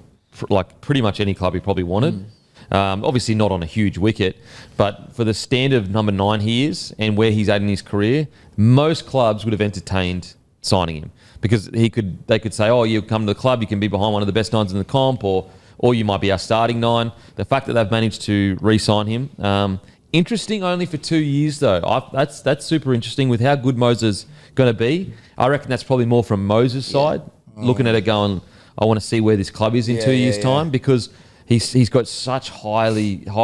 like pretty much any club he probably wanted. Obviously not on a huge wicket, but for the standard of number 9 he is and where he's at in his career, most clubs would have entertained signing him because they could say, oh, you come to the club, you can be behind one of the best 9s in the comp, or you might be our starting 9. The fact that they've managed to re-sign him. Interesting only for 2 years, though. That's super interesting with how good Moser's going to be. I reckon that's probably more from Moser's side, looking at it going, I want to see where this club is in 2 years' time, because he's got such high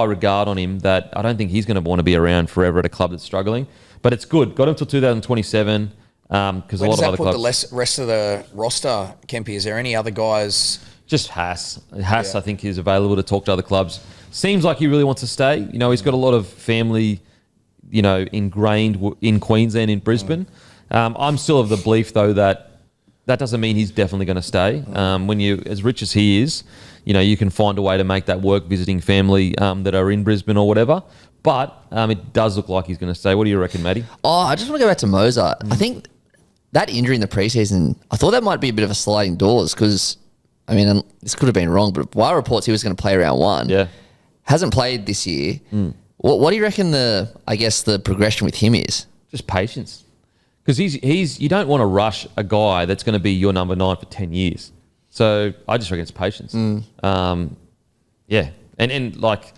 regard on him that I don't think he's going to want to be around forever at a club that's struggling. But it's good. Got him till 2027 because a lot of other clubs. Does that put the rest of the roster, Kempy? Is there any other guys? Just Haas. I think, is available to talk to other clubs. Seems like he really wants to stay. You know, he's got a lot of family, you know, ingrained in Queensland, in Brisbane. I'm still of the belief, though, that doesn't mean he's definitely going to stay. When you're as rich as he is, you know, you can find a way to make that work visiting family that are in Brisbane or whatever. But it does look like he's going to stay. What do you reckon, Matty? Oh, I just want to go back to Moser. I think that injury in the preseason, I thought that might be a bit of a sliding doors because, I mean, this could have been wrong, but while reports he was going to play round 1. Yeah. Hasn't played this year. What do you reckon the progression with him is? Just patience. Because you don't want to rush a guy that's going to be your number 9 for 10 years. So I just reckon it's patience. Yeah. And like,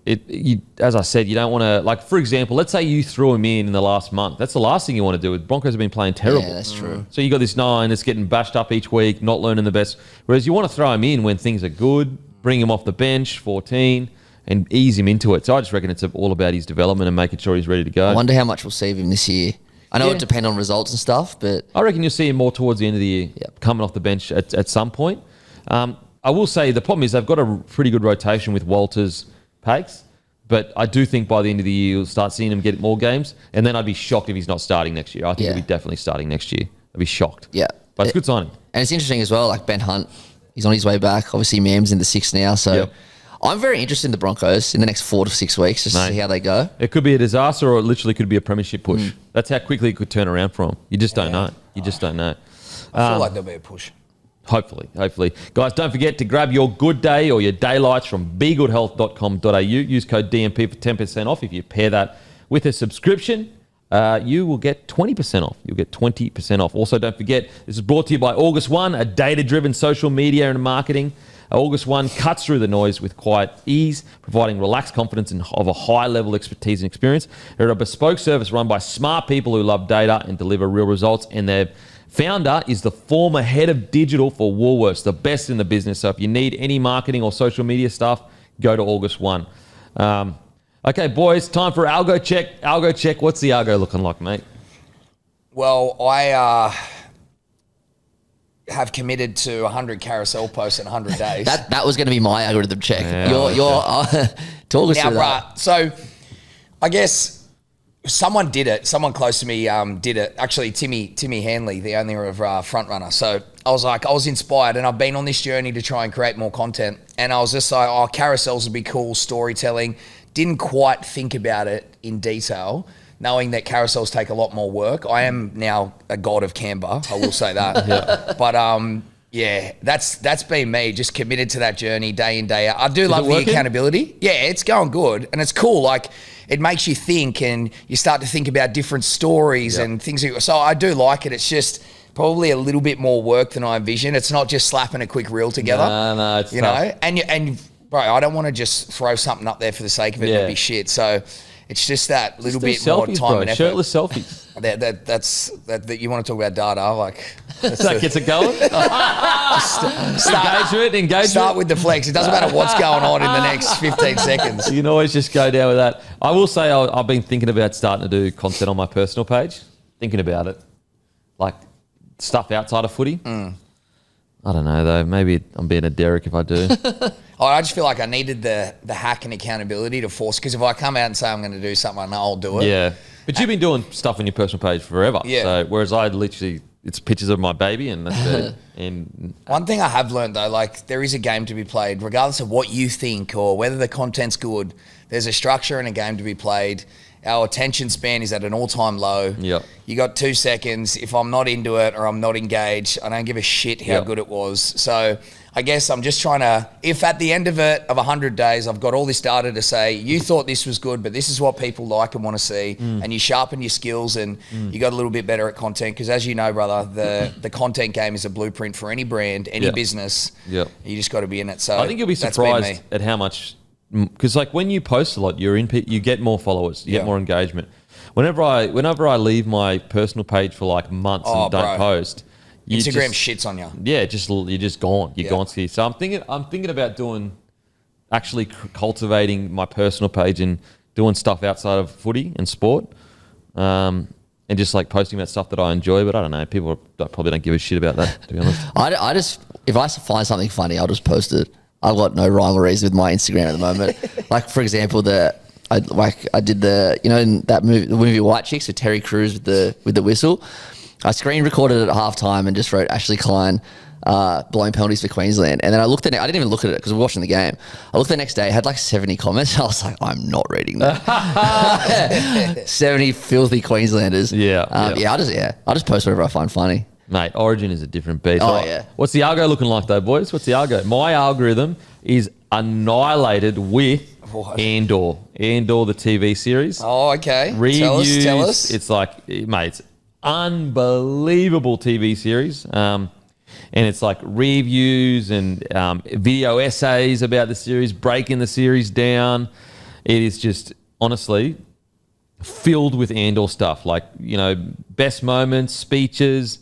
as I said, you don't want to, like, for example, let's say you threw him in the last month. That's the last thing you want to do. Broncos have been playing terrible. Yeah, that's true. So you got this 9 that's getting bashed up each week, not learning the best. Whereas you want to throw him in when things are good, bring him off the bench, 14, and ease him into it. So I just reckon it's all about his development and making sure he's ready to go. I wonder how much we'll see of him this year. I know it depends on results and stuff, but I reckon you'll see him more towards the end of the year, coming off the bench at some point. I will say the problem is they've got a pretty good rotation with Walters, Pakes, but I do think by the end of the year you'll start seeing him get more games, and then I'd be shocked if he's not starting next year. I think he'll be definitely starting next year. I'd be shocked. Yeah. But it's a good signing. And it's interesting as well, like Ben Hunt, he's on his way back. Obviously, Mam's in the 6 now, so I'm very interested in the Broncos in the next 4 to 6 weeks just to see how they go. It could be a disaster or it literally could be a premiership push. That's how quickly it could turn around for them. You just don't know. You just don't know. I feel like there'll be a push. Hopefully. Guys, don't forget to grab your good day or your daylights from begoodhealth.com.au. Use code DMP for 10% off. If you pair that with a subscription, you will get 20% off. You'll get 20% off. Also, don't forget, this is brought to you by August One, a data-driven social media and marketing. August One cuts through the noise with quiet ease, providing relaxed confidence and of a high-level expertise and experience. They're a bespoke service run by smart people who love data and deliver real results, and their founder is the former head of digital for Woolworths, the best in the business. So if you need any marketing or social media stuff, go to August One. Okay, boys, time for algo check. Algo check. What's the algo looking like, mate? Well, I have committed to 100 carousel posts in 100 days. That was going to be my algorithm check. Yeah, Talk us Now, through that. so I guess someone did it. Someone close to me did it. Actually, Timmy Hanley, the owner of Frontrunner. So I was inspired, and I've been on this journey to try and create more content. And I was just like, oh, carousels would be cool, storytelling. Didn't quite think about it in detail, knowing that carousels take a lot more work. I am now a god of Canva, I will say that. But yeah, that's been me, just committed to that journey day in, day out. I do love the accountability. Yeah, it's going good, and it's cool. Like, it makes you think, and you start to think about different stories and things. So I do like it. It's just probably a little bit more work than I envisioned. It's not just slapping a quick reel together. No, it's you tough. know, and bro, I don't want to just throw something up there for the sake of it and be shit. So it's just that little bit more time and effort. Shirtless selfies. That you want to talk about data, like That gets it going. Engagement. Start with the flex. It doesn't matter what's going on in the next 15 seconds. You can always just go down with that. I will say I've been thinking about starting to do content on my personal page. Thinking about it. Like stuff outside of footy. I don't know though. Maybe I'm being a Derek if I do. I just feel like I needed the hack and accountability to force, because if I come out and say I'm going to do something, I know I'll do it. Yeah. But you've been doing stuff on your personal page forever. Yeah. So whereas I literally, it's pictures of my baby and that's it. And one thing I have learned though, like there is a game to be played, regardless of what you think or whether the content's good. There's a structure and a game to be played. Our attention span is at an all-time low. Yep. You got 2 seconds. If I'm not into it or I'm not engaged, I don't give a shit how good it was. So I guess I'm just trying to, if at the end of 100 days, I've got all this data to say, you thought this was good, but this is what people like and want to see, and you sharpen your skills and you got a little bit better at content. Because as you know, brother, the content game is a blueprint for any brand, any business. Yep. You just got to be in it. So I think you'll be surprised at how much, because like when you post a lot, you get more followers, you get more engagement. Whenever I leave my personal page for like months and don't post, Instagram shits on you. Yeah, you're just gone. You're gone. So I'm thinking about actually cultivating my personal page and doing stuff outside of footy and sport, and just like posting about stuff that I enjoy. But I don't know, people probably don't give a shit about that, to be honest. I just, if I find something funny, I'll just post it. I've got no rhyme or reason with my Instagram at the moment. Like for example, I did in that movie, the movie White Chicks with Terry Crews with the whistle. I screen recorded it at halftime and just wrote Ashley Klein blowing penalties for Queensland. And then I looked at it. I didn't even look at it because we were watching the game. I looked the next day, it had like 70 comments. I was like, I'm not reading that. 70 filthy Queenslanders. I just post whatever I find funny. Mate, Origin is a different beast. Oh, yeah. What's the algo looking like though, boys? What's the algo? My algorithm is annihilated with Andor, the TV series. Oh, okay. Reviews, Tell us. It's like, mate, it's unbelievable TV series. And it's like reviews and video essays about the series, breaking the series down. It is just, honestly, filled with Andor stuff. Like, best moments, speeches,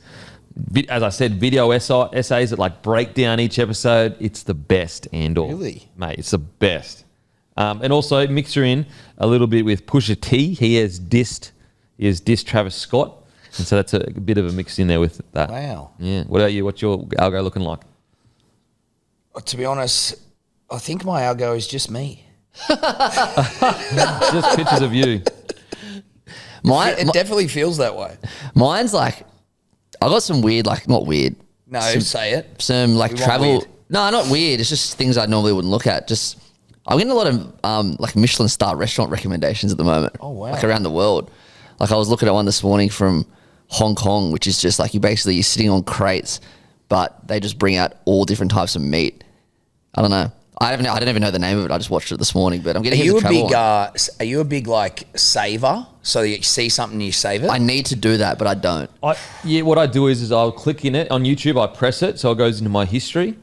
as I said, video essays that like break down each episode. It's the best, Andor. Really? Mate, it's the best. And also mixer in a little bit with Pusha T. He has dissed Travis Scott. And so that's a bit of a mix in there with that. Wow. Yeah. What about you? What's your algo looking like? To be honest, I think my algo is just me. Just pictures of you. It definitely feels that way. Mine's like, I got some weird, like not weird. No, say it. Some like We want travel. weird. No, not weird. It's just things I normally wouldn't look at. Just I'm getting a lot of like Michelin star restaurant recommendations at the moment. Oh, wow. Like around the world. Like I was looking at one this morning from Hong Kong, which is just like you're sitting on crates, but they just bring out all different types of meat. I don't know. I don't even know the name of it. I just watched it this morning, but I'm getting Are you a big like saver? So you see something, you save it. I need to do that, but I don't. What I do is I'll click in it on YouTube. I press it, so it goes into my history,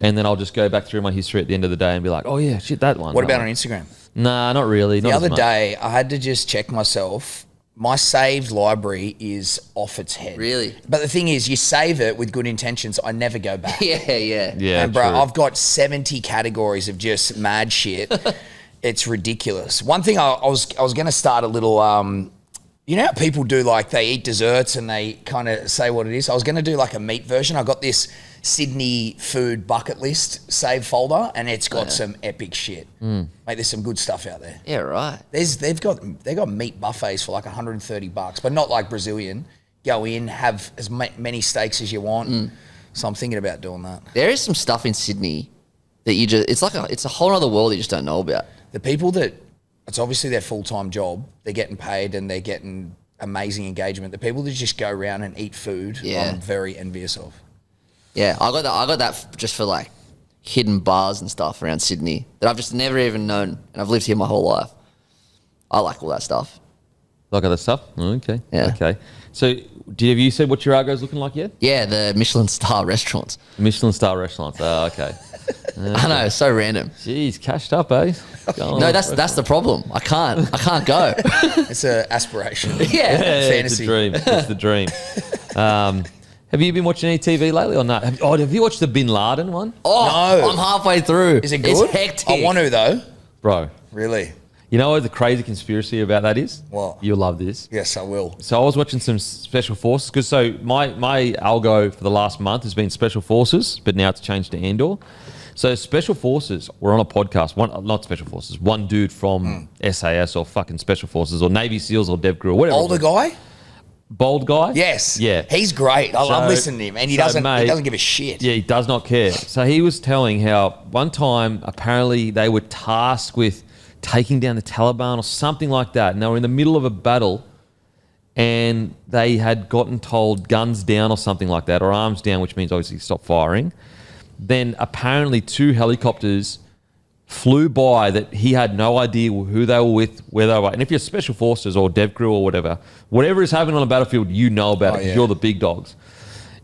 and then I'll just go back through my history at the end of the day and be like, oh yeah, shit, that one. What about on Instagram? Nah, not really. The other day, I had to just check myself. My saved library is off its head. Really? But the thing is, you save it with good intentions. I never go back. Yeah. Yeah, And bro, true. I've got 70 categories of just mad shit. It's ridiculous. One thing I was going to start a little. You know how people do, like, they eat desserts and they kind of say what it is? I was going to do like a meat version. I got this Sydney food bucket list save folder, and it's got some epic shit. Mate, there's some good stuff out there. Yeah, right. They've got meat buffets for like $130, but not like Brazilian. Go in, have as many steaks as you want. So I'm thinking about doing that. There is some stuff in Sydney that you just, it's a whole other world you just don't know about. The people that, it's obviously their full-time job, they're getting paid and they're getting amazing engagement. The people that just go around and eat food, I'm very envious of. Yeah, I got that just for like hidden bars and stuff around Sydney that I've just never even known, and I've lived here my whole life. I like all that stuff. Like other stuff? Oh, okay. Yeah. Okay. So, have you said what your algo's looking like yet? Yeah, the Michelin star restaurants. Michelin star restaurants. Oh, okay. I know, so random. Jeez, cashed up, eh? No, that's the problem. I can't go. It's an aspiration. Yeah, fantasy. It's the dream. Have you been watching any TV lately or not? Have you watched the Bin Laden one? Oh, No. I'm halfway through. Is it good? It's hectic. I want to, though. Bro, Really? you know what the crazy conspiracy about that is? What? You'll love this. Yes, I will. So I was watching some Special Forces because my algo for the last month has been Special Forces, but now it's changed to Andor. So Special Forces, we're on a podcast, not Special Forces, one dude from SAS or fucking Special Forces or Navy SEALs or Dev Crew or whatever. Older guy? Bald guy? Yes. Yeah. He's great. I love listening to him, and he doesn't give a shit. Yeah, he does not care. So he was telling how one time apparently they were tasked with taking down the Taliban or something like that, and they were in the middle of a battle, and they had gotten told guns down or something like that, or arms down, which means obviously stop firing. Then apparently 2 helicopters flew by that he had no idea who they were with, where they were. And if you're Special Forces or Dev Crew or whatever is happening on a battlefield, you know about it because you're the big dogs.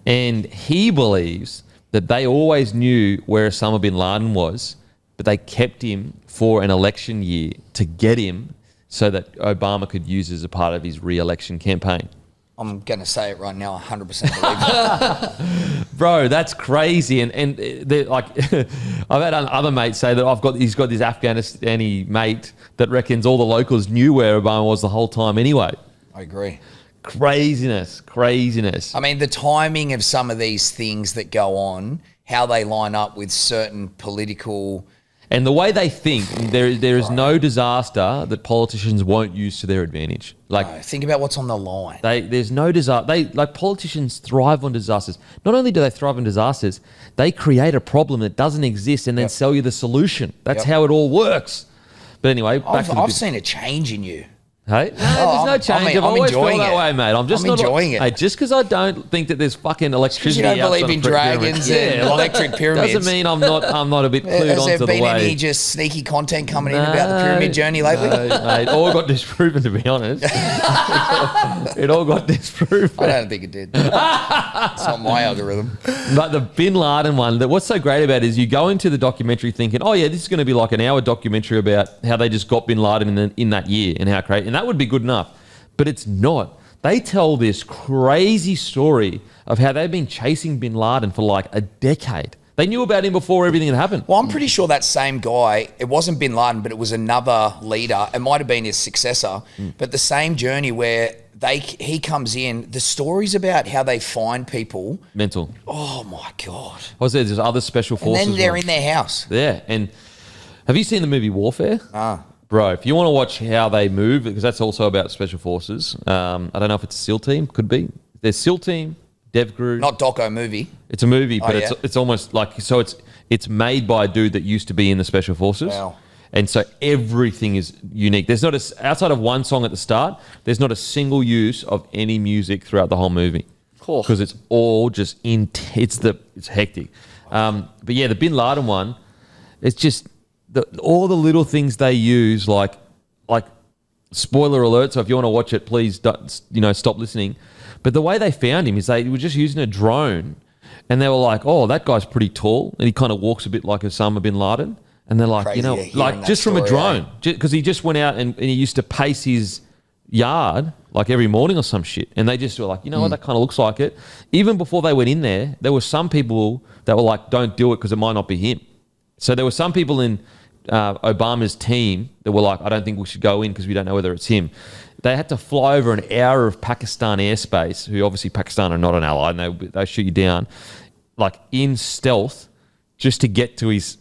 And he believes that they always knew where Osama bin Laden was, but they kept him for an election year to get him so that Obama could use as a part of his re-election campaign. I'm going to say it right now, 100% believe it. Bro, that's crazy. And they're like, I've had other mates say that he's got this Afghanistani mate that reckons all the locals knew where Obama was the whole time anyway. I agree. Craziness. I mean, the timing of some of these things that go on, how they line up with certain political... And the way they think, there is no disaster that politicians won't use to their advantage. Like, No, think about what's on the line. there's no disaster. Politicians thrive on disasters. Not only do they thrive on disasters, they create a problem that doesn't exist and then sell you the solution. That's how it all works. But anyway, I've seen a change in you. Hey? No, there's no change. I've always felt that way, mate. I'm enjoying it. Hey, just because I don't think that there's fucking electricity. You don't believe outside in of pyramid. dragons and electric pyramids. Doesn't mean I'm not a bit clued Has there onto the been way. any just sneaky content coming in about the pyramid journey lately? No, mate. All got disproven, to be honest. It all got disproven. I don't think it did. It's not my algorithm. But the Bin Laden one, what's so great about it is you go into the documentary thinking, oh yeah, this is going to be like an hour documentary about how they just got Bin Laden in that year and how great, and that would be good enough. But it's not. They tell this crazy story of how they've been chasing Bin Laden for like a decade. They knew about him before everything had happened. Well, I'm pretty sure that same guy, it wasn't Bin Laden, but it was another leader. It might have been his successor, but the same journey where he comes in, the stories about how they find people. Mental. Oh my God. I was there, there's other special forces. And then they're ones. in their house. Yeah. And have you seen the movie Warfare? Bro, if you want to watch how they move, because that's also about special forces. I don't know if it's a SEAL team. Could be. There's SEAL team, Dev Crew. Not doco movie. It's a movie, but yeah. it's almost like, so it's made by a dude that used to be in the special forces. Wow. And so everything is unique. There's not outside of one song at the start, there's not a single use of any music throughout the whole movie. Cool. Because it's all just it's hectic. But yeah, the Bin Laden one, it's just all the little things they use, like spoiler alert. So if you want to watch it, please stop listening. But the way they found him is they were just using a drone, and they were like, "Oh, that guy's pretty tall, and he kind of walks a bit like Osama bin Laden." And they're like, Crazy, just from a drone, because he just went out and he used to pace his yard like every morning or some shit. And they just were like, you know what, that kind of looks like it. Even before they went in there were some people that were like, don't do it because it might not be him. So there were some people in Obama's team that were like, I don't think we should go in because we don't know whether it's him. They had to fly over an hour of Pakistan airspace, who obviously Pakistan are not an ally, and they shoot you down, like in stealth, just to get to his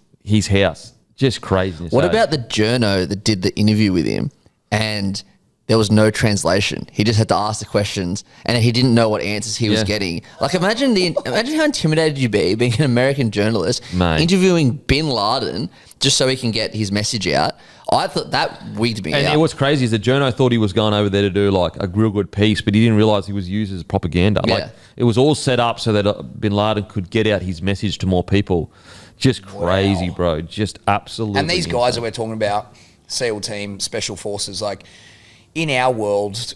house. Just craziness. What about the journo that did the interview with him and there was no translation? He just had to ask the questions and he didn't know what answers he was getting. Like imagine how intimidated you'd be being an American journalist, Mate. interviewing Bin Laden just so he can get his message out. I thought that wigged me out. And what's crazy is the journo thought he was going over there to do like a real good piece, but he didn't realise he was used as propaganda. Yeah. Like it was all set up so that Bin Laden could get out his message to more people. Just crazy, bro. Just absolutely. And these guys insane. that we're talking about, SEAL team, special forces, like in our world,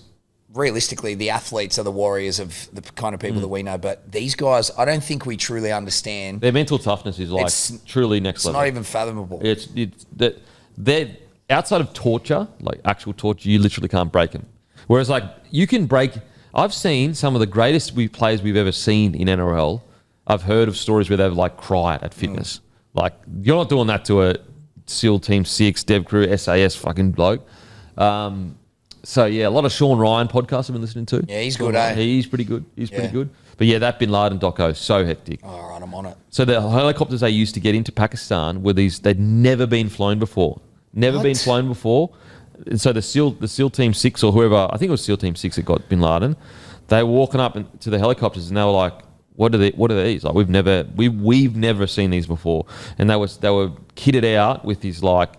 realistically, the athletes are the warriors of the kind of people that we know. But these guys, I don't think we truly understand. Their mental toughness is like It's- truly next It's level. not even fathomable. It's that they're outside of torture, like actual torture, you literally can't break them. Whereas like you can break. I've seen some of the greatest players we've ever seen in NRL. I've heard of stories where they've like cried at fitness. Like you're not doing that to a SEAL Team 6, Dev Crew, SAS fucking bloke. So yeah, a lot of Sean Ryan podcasts I've been listening to. Yeah, he's Sean good, Ryan, eh? He's pretty good. He's Yeah. pretty good. But yeah, that Bin Laden doco, so hectic. All right, I'm on it. So the helicopters they used to get into Pakistan were these, they'd never been flown before. Never been What? flown before. And so the SEAL Team 6 or whoever, I think it was SEAL Team 6 that got Bin Laden, they were walking up to the helicopters and they were like, what are these? Like we've never seen these before. And they were kitted out with these like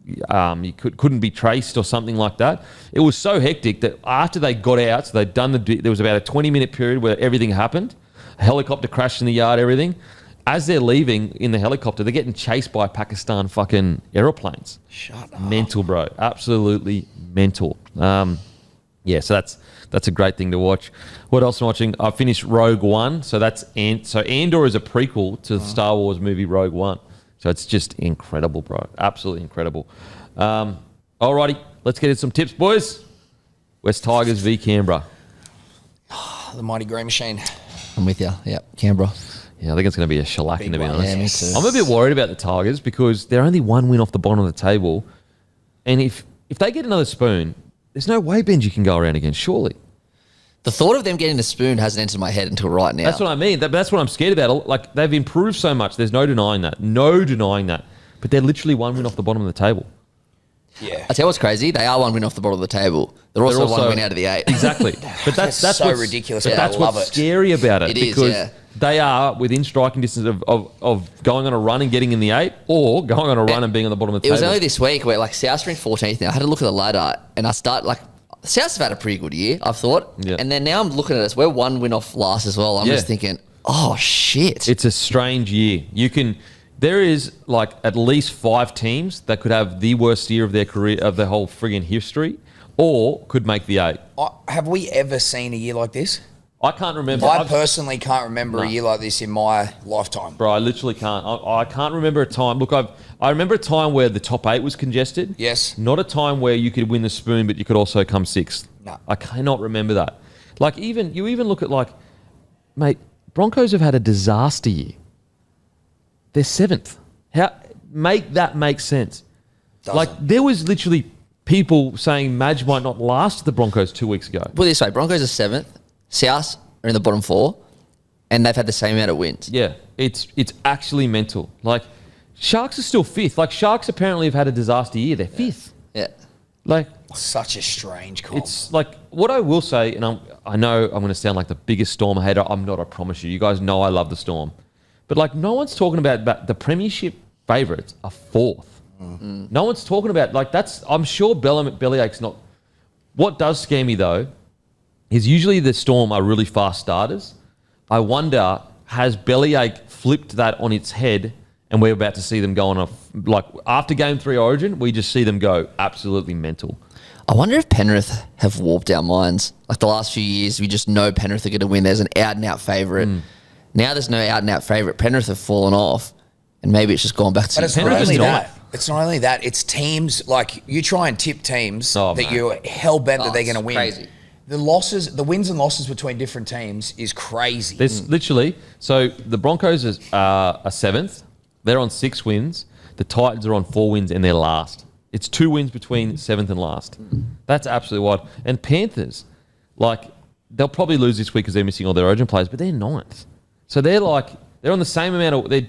you couldn't be traced or something like that. It was so hectic that after they got out, so they'd done there was about a 20-minute period where everything happened. A helicopter crashed in the yard, everything. As they're leaving in the helicopter, they're getting chased by Pakistan fucking aeroplanes. Shut up. Mental, bro. Absolutely mental. Yeah, so that's a great thing to watch. What else am I watching? I finished Rogue One. So Andor is a prequel to the Star Wars movie Rogue One. So it's just incredible, bro. Absolutely incredible. Alrighty, let's get into some tips, boys. West Tigers v Canberra. The mighty grey machine. I'm with you. Yeah, Canberra. Yeah, I think it's going to be a shellacking, Big to be one. honest. Yeah, me too. I'm a bit worried about the Tigers because they're only one win off the bottom of the table. And if they get another spoon, there's no way Benji can go around again, surely. The thought of them getting a spoon hasn't entered my head until right now. That's what I mean. That's what I'm scared about. Like, they've improved so much. There's no denying that. No denying that. But they're literally one win off the bottom of the table. Yeah. I tell you what's crazy. They are one win off the bottom of the table. They're also one win out of the 8. Exactly. But that's so what's ridiculous, But but I that's love what's it. scary about it. It is, because yeah. they are within striking distance of going on a run and getting in the 8 or going on a run and being on the bottom of the It table. was only this week where like South's in 14th now. I had to look at the ladder and I start like South's have had a pretty good year, I've thought. Yeah. And then now I'm looking at us. We're one win off last as well. I'm Yeah. just thinking, oh shit. It's a strange year. There is like at least 5 teams that could have the worst year of their career, of their whole friggin' history, or could make the 8. Have we ever seen a year like this? I can't remember. I personally can't remember No. a year like this in my lifetime. Bro, I literally can't. I can't remember a time. Look, I remember a time where the top 8 was congested. Yes. Not a time where you could win the spoon, but you could also come 6th. No. I cannot remember that. Like you even look at like, mate, Broncos have had a disaster year. They're 7th. Make that make sense? Doesn't. Like there was literally people saying Madge might not last the Broncos 2 weeks ago. Put it this way, Broncos are 7th. South are in the bottom 4. And they've had the same amount of wins. Yeah, it's actually mental. Like Sharks are still 5th. Like Sharks apparently have had a disaster year. They're 5th. Yeah. Like Such a strange call. it's like what I will say, and I know I'm going to sound like the biggest Storm hater. I'm not. I promise you. You guys know I love the Storm, but like no one's talking about the premiership favourites are 4th. No one's talking about like that's. I'm sure Bellyache's not. What does scare me though is usually the Storm are really fast starters. I wonder, has Bellyache flipped that on its head and we're about to see them go on like after game 3 Origin, we just see them go absolutely mental. I wonder if Penrith have warped our minds. Like the last few years, we just know Penrith are going to win. There's an out-and-out favourite. Now there's no out-and-out favourite. Penrith have fallen off, and maybe it's just gone back to... But it's not Penrith is only not. that. It's not only that. It's teams, like you try and tip teams Oh, that man. you're hell-bent that they're it's going to win. crazy. The wins and losses between different teams is crazy. There's literally, so the Broncos are 7th. They're on 6 wins. The Titans are on 4 wins and they're last. It's 2 wins between 7th and last. That's absolutely wild. And Panthers, like, they'll probably lose this week because they're missing all their Origin players, but they're 9th. So they're on the same amount of, they're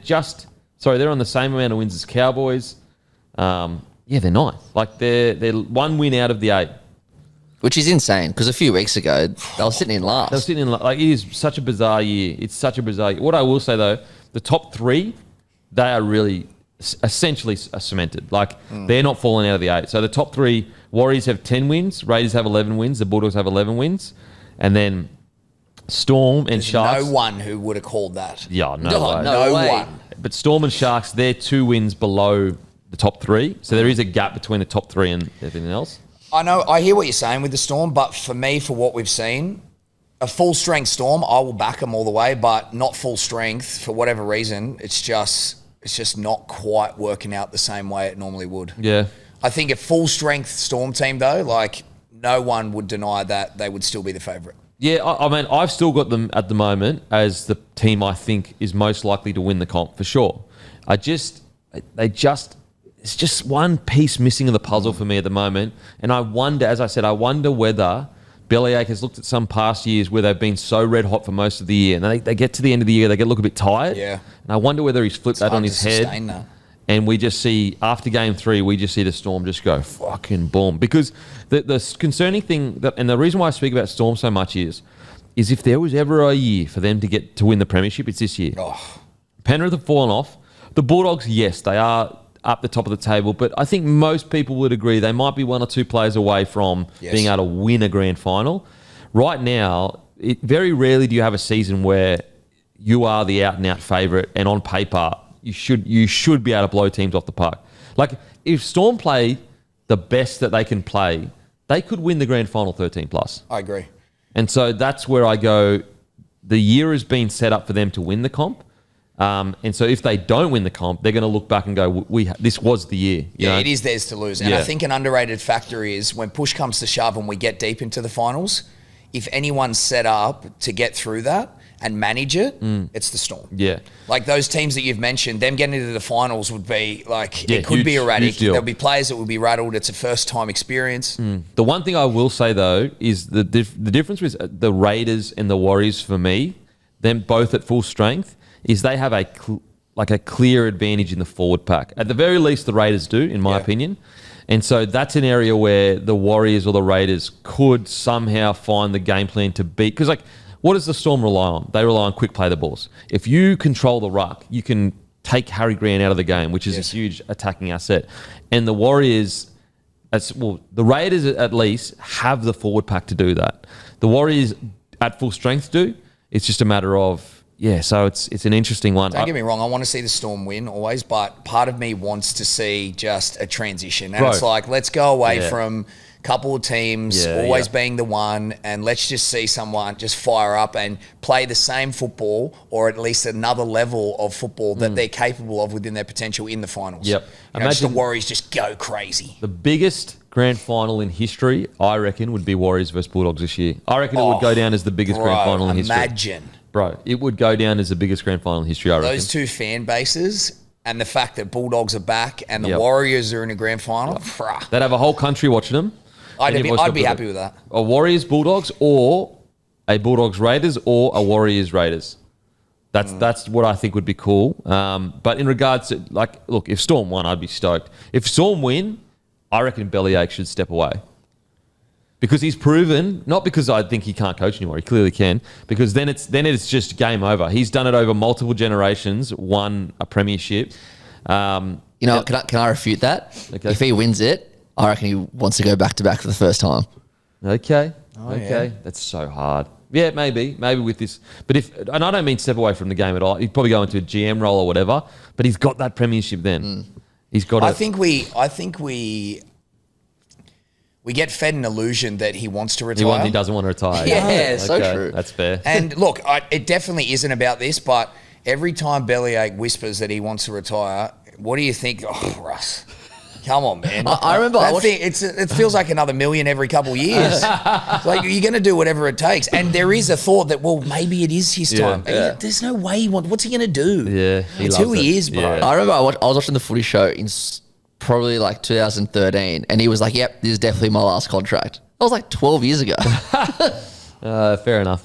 on the same amount of wins as Cowboys. They're 9th. Like, they're 1 win out of the 8. Which is insane because a few weeks ago, they were sitting in last. It is such a bizarre year. It's such a bizarre year. What I will say, though, the top 3, they are really essentially cemented. Like, they're not falling out of the 8. So the top 3, Warriors have 10 wins, Raiders have 11 wins, the Bulldogs have 11 wins, and then Storm and Sharks. No one who would have called that. Yeah, no way. No one. But Storm and Sharks, they're 2 wins below the top 3. So there is a gap between the top 3 and everything else. I know. I hear what you're saying with the Storm, but for me, for what we've seen, a full strength Storm, I will back them all the way, but not full strength for whatever reason. It's just not quite working out the same way it normally would. Yeah. I think a full strength Storm team, though, like, no one would deny that they would still be the favourite. Yeah, I mean, I've still got them at the moment as the team I think is most likely to win the comp, for sure. It's just one piece missing of the puzzle for me at the moment. And I wonder, as I said, whether Bellyache has looked at some past years where they've been so red hot for most of the year. And they get to the end of the year, they get a little bit tired. Yeah. And I wonder whether he's flipped that on his head. That. And we just see, after game 3, we just see the Storm just go fucking boom. Because the concerning thing, and the reason why I speak about Storm so much is if there was ever a year for them to win the premiership, it's this year. Penrith have fallen off. The Bulldogs, yes, they are up the top of the table, but I think most people would agree they might be 1 or 2 players away from being able to win a grand final. Right now, very rarely do you have a season where you are the out-and-out favourite, and on paper, you should be able to blow teams off the park. Like, if Storm play the best that they can play, they could win the grand final 13 plus. I agree. And so that's where I go, the year has been set up for them to win the comp. And so if they don't win the comp, they're going to look back and go, this was the year. You know? It is theirs to lose. And I think an underrated factor is when push comes to shove and we get deep into the finals, if anyone's set up to get through that and manage it, it's the Storm. Yeah. Like those teams that you've mentioned, them getting into the finals would be like, it could be erratic. There'll be players that would be rattled. It's a first time experience. The one thing I will say though is the difference with the Raiders and the Warriors for me, them both at full strength, is they have a clear advantage in the forward pack. At the very least, the Raiders do, in my opinion. And so that's an area where the Warriors or the Raiders could somehow find the game plan to beat. Because, what does the Storm rely on? They rely on quick play the balls. If you control the ruck, you can take Harry Grant out of the game, which is a huge attacking asset. And the Warriors, the Raiders at least have the forward pack to do that. The Warriors at full strength do. It's just a matter of, so it's an interesting one. Don't get me wrong, I want to see the Storm win always, but part of me wants to see just a transition. And it's like, let's go away from a couple of teams always being the one, and let's just see someone just fire up and play the same football, or at least another level of football that they're capable of within their potential in the finals. Yep. Imagine the Warriors just go crazy. The biggest grand final in history, I reckon, would be Warriors versus Bulldogs this year. I reckon it would go down as the biggest grand final in history. Imagine. Bro, it would go down as the biggest grand final in history, I reckon. Those two fan bases and the fact that Bulldogs are back and the Warriors are in a grand final, they'd have a whole country watching them. I'd be happy with that. A Warriors Bulldogs or a Bulldogs Raiders or a Warriors Raiders. That's what I think would be cool. But in regards to, look, if Storm won, I'd be stoked. If Storm win, I reckon Bellyache should step away. Because he's proven, not because I think he can't coach anymore, he clearly can, because then it's just game over. He's done it over multiple generations, won a premiership. Can I refute that? Okay. If he wins it, I reckon he wants to go back-to-back for the first time. Okay. That's so hard. Yeah, maybe with this. But and I don't mean step away from the game at all. He'd probably go into a GM role or whatever, but he's got that premiership then. He's got I think we get fed an illusion that he wants to retire. He doesn't want to retire. So true. That's fair. And look, it definitely isn't about this, but every time Bellyache whispers that he wants to retire, what do you think? Oh, Russ. Come on, man. I remember I watched- it feels like another million every couple of years. It's like you're going to do whatever it takes. And there is a thought that, well, maybe it is his time. Yeah. There's no way what's he going to do? Yeah, It's who he is, bro. Yeah. I remember I was watching the footy show in probably like 2013, and he was like, "Yep, this is definitely my last contract." That was like 12 years ago. Fair enough.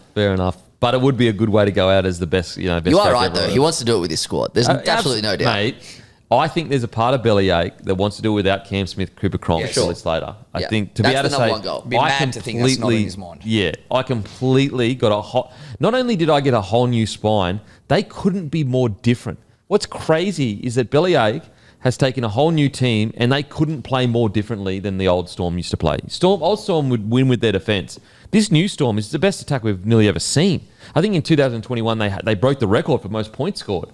But it would be a good way to go out as the best, best. You are coach right ever. though. He wants to do it with his squad. There's absolutely no doubt. Mate, I think there's a part of bellyache that wants to do it without Cam Smith, Cooper Cronk, Yeah, Phil sure. Slater. I Yeah. think to be That's able to the number say, one goal. Be mad to think that's not in his mind. Yeah, I completely got a hot. Not only did I get a whole new spine, they couldn't be more different. What's crazy is that bellyache has taken a whole new team and they couldn't play more differently than the old Storm used to play. Old Storm would win with their defence. This new Storm is the best attack we've nearly ever seen. I think in 2021 they broke the record for most points scored.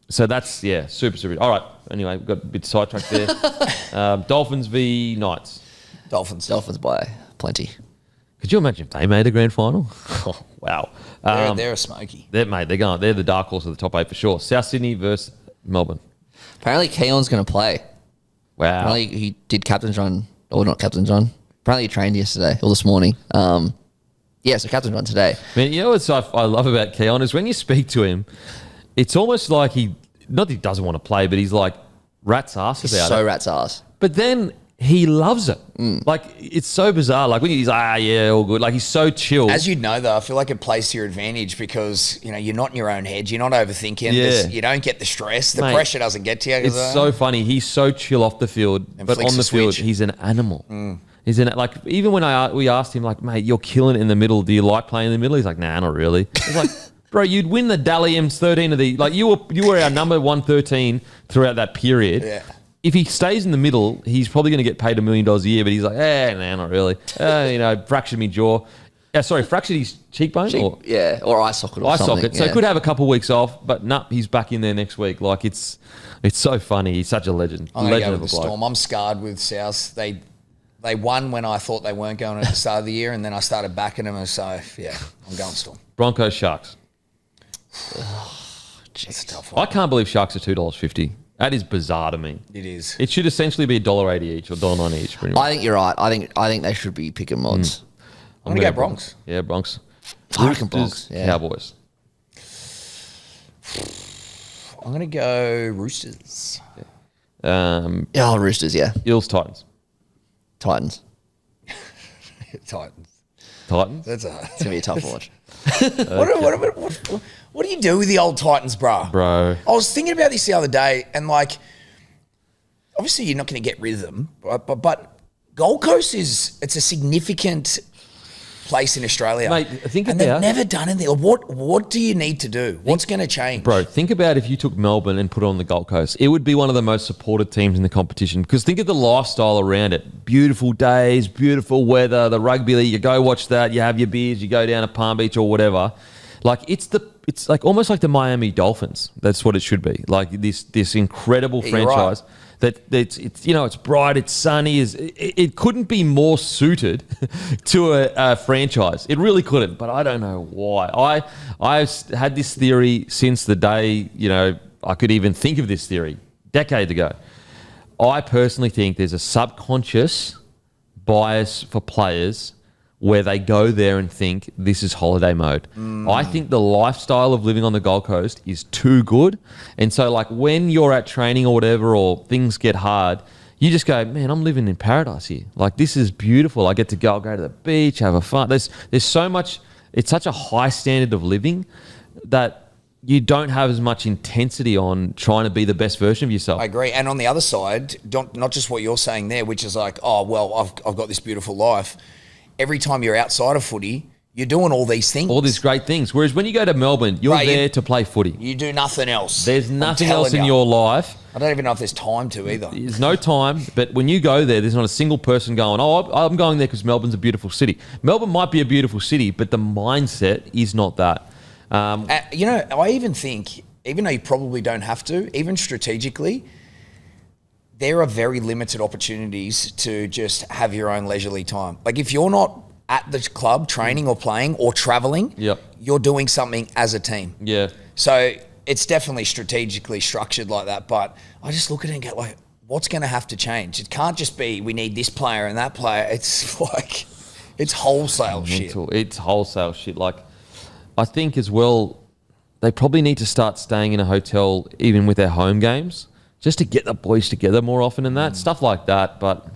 So that's, super. All right, anyway, we've got a bit sidetracked there. Dolphins v Knights. Dolphins. Dolphins by plenty. Could you imagine if they made a grand final? Oh, wow. They're a smoky. They're the dark horse of the top 8 for sure. South Sydney versus Melbourne. Apparently, Keon's going to play. Wow. Apparently, he did Captain's Run, or not Captain's Run. Apparently, he trained yesterday or this morning. So Captain's Run today. Man, you know what I love about Keon is when you speak to him, it's almost like not that he doesn't want to play, but he's like rat's ass about So it. rat's ass. But then he loves it. Like, it's so bizarre. Like, when he's all good. Like, he's so chill. As you'd know, though, I feel like it plays to your advantage because, you're not in your own head. You're not overthinking. Yeah. You don't get the stress. The Mate, pressure doesn't get to you. It's so funny. He's so chill off the field, but flicks on the a field, switch. he's an animal. He's like, even when we asked him, like, mate, you're killing it in the middle. Do you like playing in the middle? He's like, nah, not really. He's like, bro, you'd win the Dally M's 13 of the, like, you were our number 113 throughout that period. Yeah. If he stays in the middle, he's probably going to get paid $1 million a year, but he's like, nah, not really. Fractured me jaw. Fractured his cheekbone Or eye socket or eye something. socket. So he could have a couple of weeks off, but he's back in there next week. Like, it's so funny. He's such a legend. I'm going to Legend go of with a the bloke. Storm. I'm scarred with South. They won when I thought they weren't going at the start of the year, and then I started backing them, and so, yeah, I'm going Storm. Broncos, Sharks. It's a tough one. I can't believe Sharks are $2.50. That is bizarre to me. It is. It should essentially be $1.80 each or $1.90 each. Pretty much. I think you're right. I think they should be picking mods. I'm going to go Bronx. Yeah, Bronx. I reckon Bronx. Roosters, Yeah. Cowboys. I'm going to go Roosters. Roosters, yeah. Eels, Titans. Titans. Titans. Titans. That's a. It's going to be a tough watch. What do you do with the old Titans, bro? Bro. I was thinking about this the other day, and like, obviously you're not going to get rid of them, but Gold Coast it's a significant place in Australia, Mate, think and about- they've never done anything. What do you need to do? What's going to change, Bro, think about if you took Melbourne and put it on the Gold Coast. It would be one of the most supported teams in the competition because think of the lifestyle around it. Beautiful days, beautiful weather, the rugby league. You go watch that, you have your beers, you go down to Palm Beach or whatever. Like, it's like almost like the Miami Dolphins. That's what it should be. Like this incredible Yeah, you're franchise that it's bright, it's sunny. It couldn't be more suited to a franchise. It really couldn't. But I don't know why. I've had this theory since the day I could even think of this theory decades ago. I personally think there's a subconscious bias for players where they go there and think this is holiday mode. I think the lifestyle of living on the Gold Coast is too good. And so like when you're at training or whatever or things get hard, you just go, man, I'm living in paradise here. Like this is beautiful. I get to go to the beach, have a fun. There's so much, it's such a high standard of living that you don't have as much intensity on trying to be the best version of yourself. I agree. And on the other side, not just what you're saying there, which is like, oh, well, I've got this beautiful life. Every time you're outside of footy, you're doing all these things. All these great things. Whereas when you go to Melbourne, you're Right, there to play footy. You do nothing else. There's I'm nothing telling else in ya. your life. I don't even know if there's time to either. There's no time, but when you go there's not a single person going, oh, I'm going there because Melbourne's a beautiful city. Melbourne might be a beautiful city, but the mindset is not that. I even think, even though you probably don't have to, even strategically, there are very limited opportunities to just have your own leisurely time. Like if you're not at the club training or playing or traveling, Yep. you're doing something as a team. Yeah. So it's definitely strategically structured like that. But I just look at it and get like, what's going to have to change? It can't just be we need this player and that player. It's like it's wholesale shit. It's wholesale shit. Like, I think as well, they probably need to start staying in a hotel even with their home games just to get the boys together more often than that. Stuff like that. But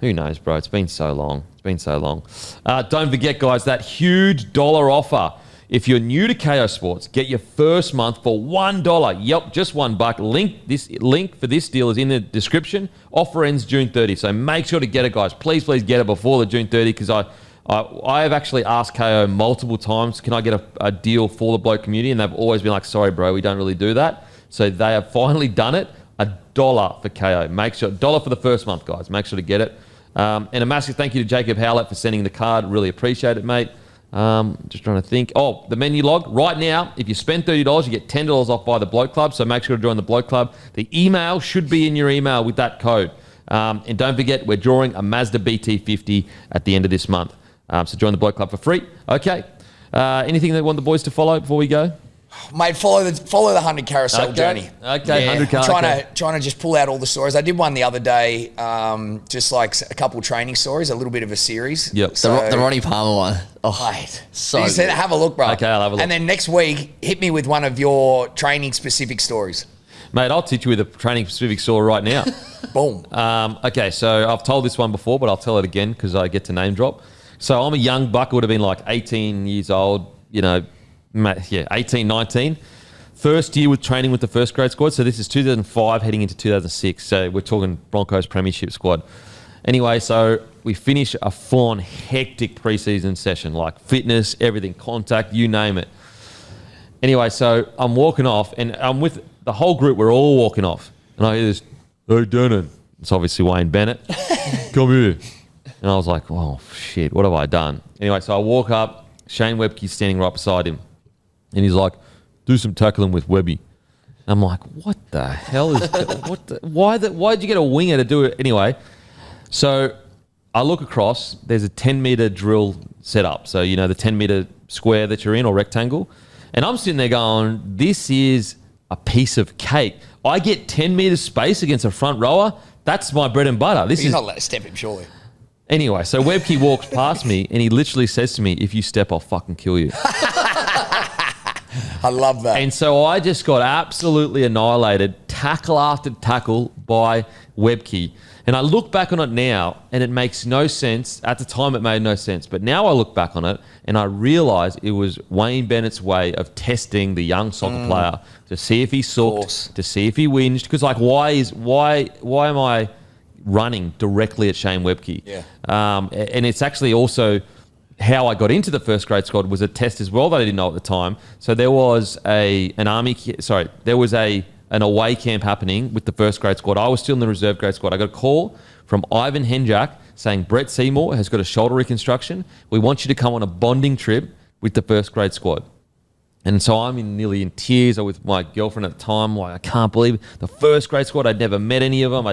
who knows, bro? It's been so long. Don't forget, guys, that huge dollar offer. If you're new to KO Sports, get your first month for $1. Yep, just $1. Link for this deal is in the description. Offer ends June 30. So make sure to get it, guys. Please get it before the June 30 because I have actually asked KO multiple times, can I get a deal for the Bloke community? And they've always been like, sorry, bro, we don't really do that. So they have finally done it. $1 for KO. Make sure, $1 for the first month, guys. Make sure to get it. And a massive thank you to Jacob Howlett for sending the card. Really appreciate it, mate. Just trying to think. Oh, the menu log. Right now, if you spend $30, you get $10 off by the Bloke Club. So make sure to join the Bloke Club. The email should be in your email with that code. And don't forget, we're drawing a Mazda BT50 at the end of this month. So join the Bloke Club for free. Okay. Anything that you want the boys to follow before we go? Mate, follow the 100 carousel journey. Okay, yeah, 100 carousel. Trying to just pull out all the stories. I did one the other day, just like a couple training stories, a little bit of a series. Yep. The Ronnie Palmer one. Oh, mate, so you said, have a look, bro. Okay, I'll have a look. And then next week, hit me with one of your training specific stories. Mate, I'll teach you with a training specific story right now. Boom. Okay, so I've told this one before, but I'll tell it again because I get to name drop. So I'm a young buck, would have been like 18 years old, 18, 19. First year with training with the first grade squad. So this is 2005 heading into 2006. So we're talking Broncos premiership squad. Anyway, so we finish a full-on hectic preseason session, like fitness, everything, contact, you name it. Anyway, so I'm walking off and I'm with the whole group. We're all walking off. And I hear this, hey, Dernan. It's obviously Wayne Bennett. Come here. And I was like, oh, shit, what have I done? Anyway, so I walk up. Shane Webke's standing right beside him. And he's like, do some tackling with Webby. I'm like, what the hell is why'd you get a winger to do it? Anyway, so I look across. There's a 10-meter drill set up. So, the 10-meter square that you're in or rectangle. And I'm sitting there going, this is a piece of cake. I get 10 meters space against a front rower. That's my bread and butter. You're not allowed to step him, surely. Anyway, so Webke walks past me and he literally says to me, if you step, I'll fucking kill you. I love that. And so I just got absolutely annihilated, tackle after tackle by Webke. And I look back on it now and it makes no sense. At the time, it made no sense. But now I look back on it and I realise it was Wayne Bennett's way of testing the young soccer player to see if he sucked, to see if he whinged. Because, like, why am I running directly at Shane Webke? Yeah. And it's actually also how I got into the first grade squad was a test as well that I didn't know at the time. So there was an away camp happening with the first grade squad. I was still in the reserve grade squad. I got a call from Ivan Henjak saying, Brett Seymour has got a shoulder reconstruction. We want you to come on a bonding trip with the first grade squad. And so I'm nearly in tears. I was with my girlfriend at the time. Like, I can't believe it. The first grade squad, I'd never met any of them.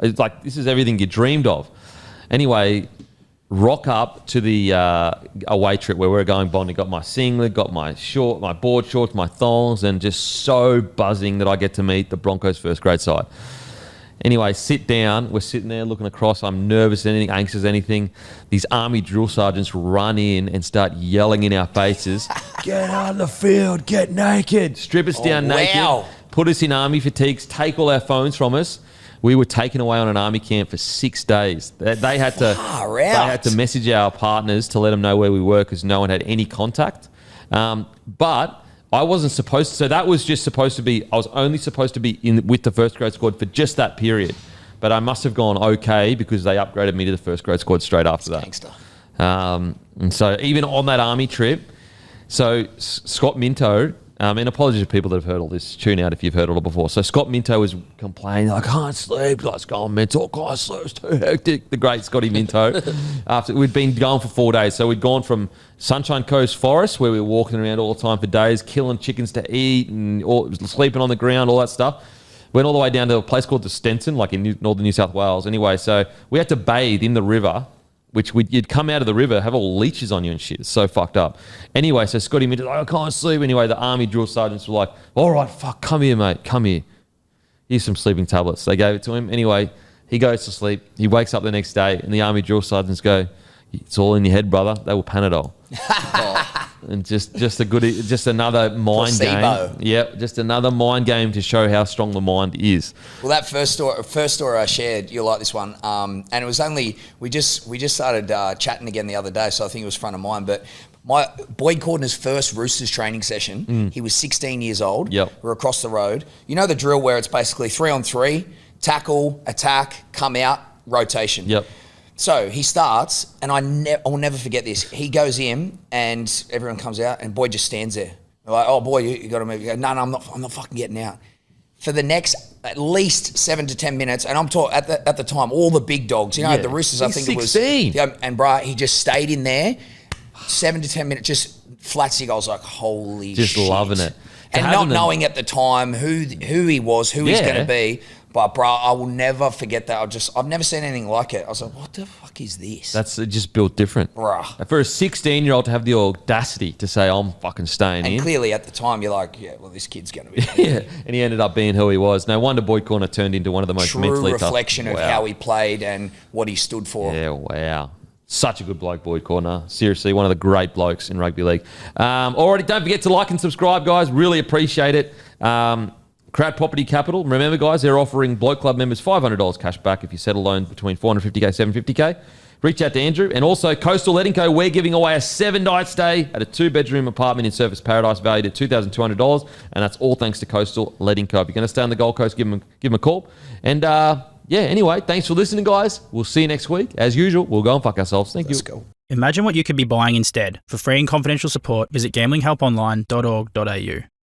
It's like, this is everything you dreamed of. Anyway, rock up to the away trip where we're going bonding. Got my singlet, got my board shorts, my thongs, and just so buzzing that I get to meet the Broncos first grade side. Anyway, sit down. We're sitting there looking across. I'm nervous, anything, anxious, anything. These army drill sergeants run in and start yelling in our faces, get out of the field, get naked. Strip us down naked, put us in army fatigues, take all our phones from us. We were taken away on an army camp for 6 days. They had to message our partners to let them know where we were because no one had any contact. But I wasn't supposed to. So that was just supposed to be. I was only supposed to be with the first grade squad for just that period. But I must have gone okay because they upgraded me to the first grade squad straight after that. Gangster. And so even on that army trip, so Scott Minto. And apologies to people that have heard all this. Tune out if you've heard all it before. So Scott Minto was complaining, I can't sleep. Let's go on mental. I can't sleep. It's too hectic. The great Scotty Minto. After we'd been going for 4 days. So we'd gone from Sunshine Coast Forest, where we were walking around all the time for days, killing chickens to eat and sleeping on the ground, all that stuff. Went all the way down to a place called the Stenson, like in northern New South Wales. Anyway, so we had to bathe in the river, which you'd come out of the river, have all leeches on you and shit. It's so fucked up. Anyway, so Scotty Minto's like, I can't sleep. Anyway, the army drill sergeants were like, all right, fuck, come here, mate, come here. here's some sleeping tablets. They gave it to him. Anyway, he goes to sleep. He wakes up the next day, and the army drill sergeants go, "It's all in your head, brother." They were Panadol. And just another mind Placebo. game. Yep, just another mind game to show how strong the mind is. Well, that first story I shared, you'll like this one. And it was only we just started chatting again the other day, so I think it was front of mind. But Boyd Cordner's first Roosters training session, he was 16 years old. Yep. We're across the road. You know the drill where it's basically 3-on-3, tackle, attack, come out, rotation. Yep. So he starts, and I will never forget this. He goes in, and everyone comes out, and Boyd just stands there. They're like, "Oh boy, you got to move." He goes, No, I'm not fucking getting out. For the next at least 7 to 10 minutes, and I'm talking at the time, all the big dogs, at the Roosters, I think 16. it was. Yeah, and bruh, he just stayed in there, 7 to 10 minutes, just flat stick. I was like, holy shit. Just loving it. And not knowing at the time who he was, who he's going to be. But, bro, I will never forget that. I've never seen anything like it. I was like, what the fuck is this? That's just built different. Bruh. For a 16-year-old to have the audacity to say, I'm fucking staying in. And clearly at the time, you're like, yeah, well, this kid's going to be. Yeah, and he ended up being who he was. No wonder Boyd Corner turned into one of the most mentally true tough. reflection of how he played and what he stood for. Yeah, wow. Such a good bloke, Boyd Corner. Seriously, one of the great blokes in rugby league. Alrighty, don't forget to like and subscribe, guys. Really appreciate it. Crowd Property Capital. Remember, guys, they're offering Bloke Club members $500 cash back if you settle loans between $450K, $750K. Reach out to Andrew. And also, Coastal Letting Co. We're giving away a 7-night stay at a 2-bedroom apartment in Surfers Paradise valued at $2,200. And that's all thanks to Coastal Letting Co. If you're going to stay on the Gold Coast, give them a call. And anyway, thanks for listening, guys. We'll see you next week. As usual, we'll go and fuck ourselves. Let's go. Imagine what you could be buying instead. For free and confidential support, visit gamblinghelponline.org.au.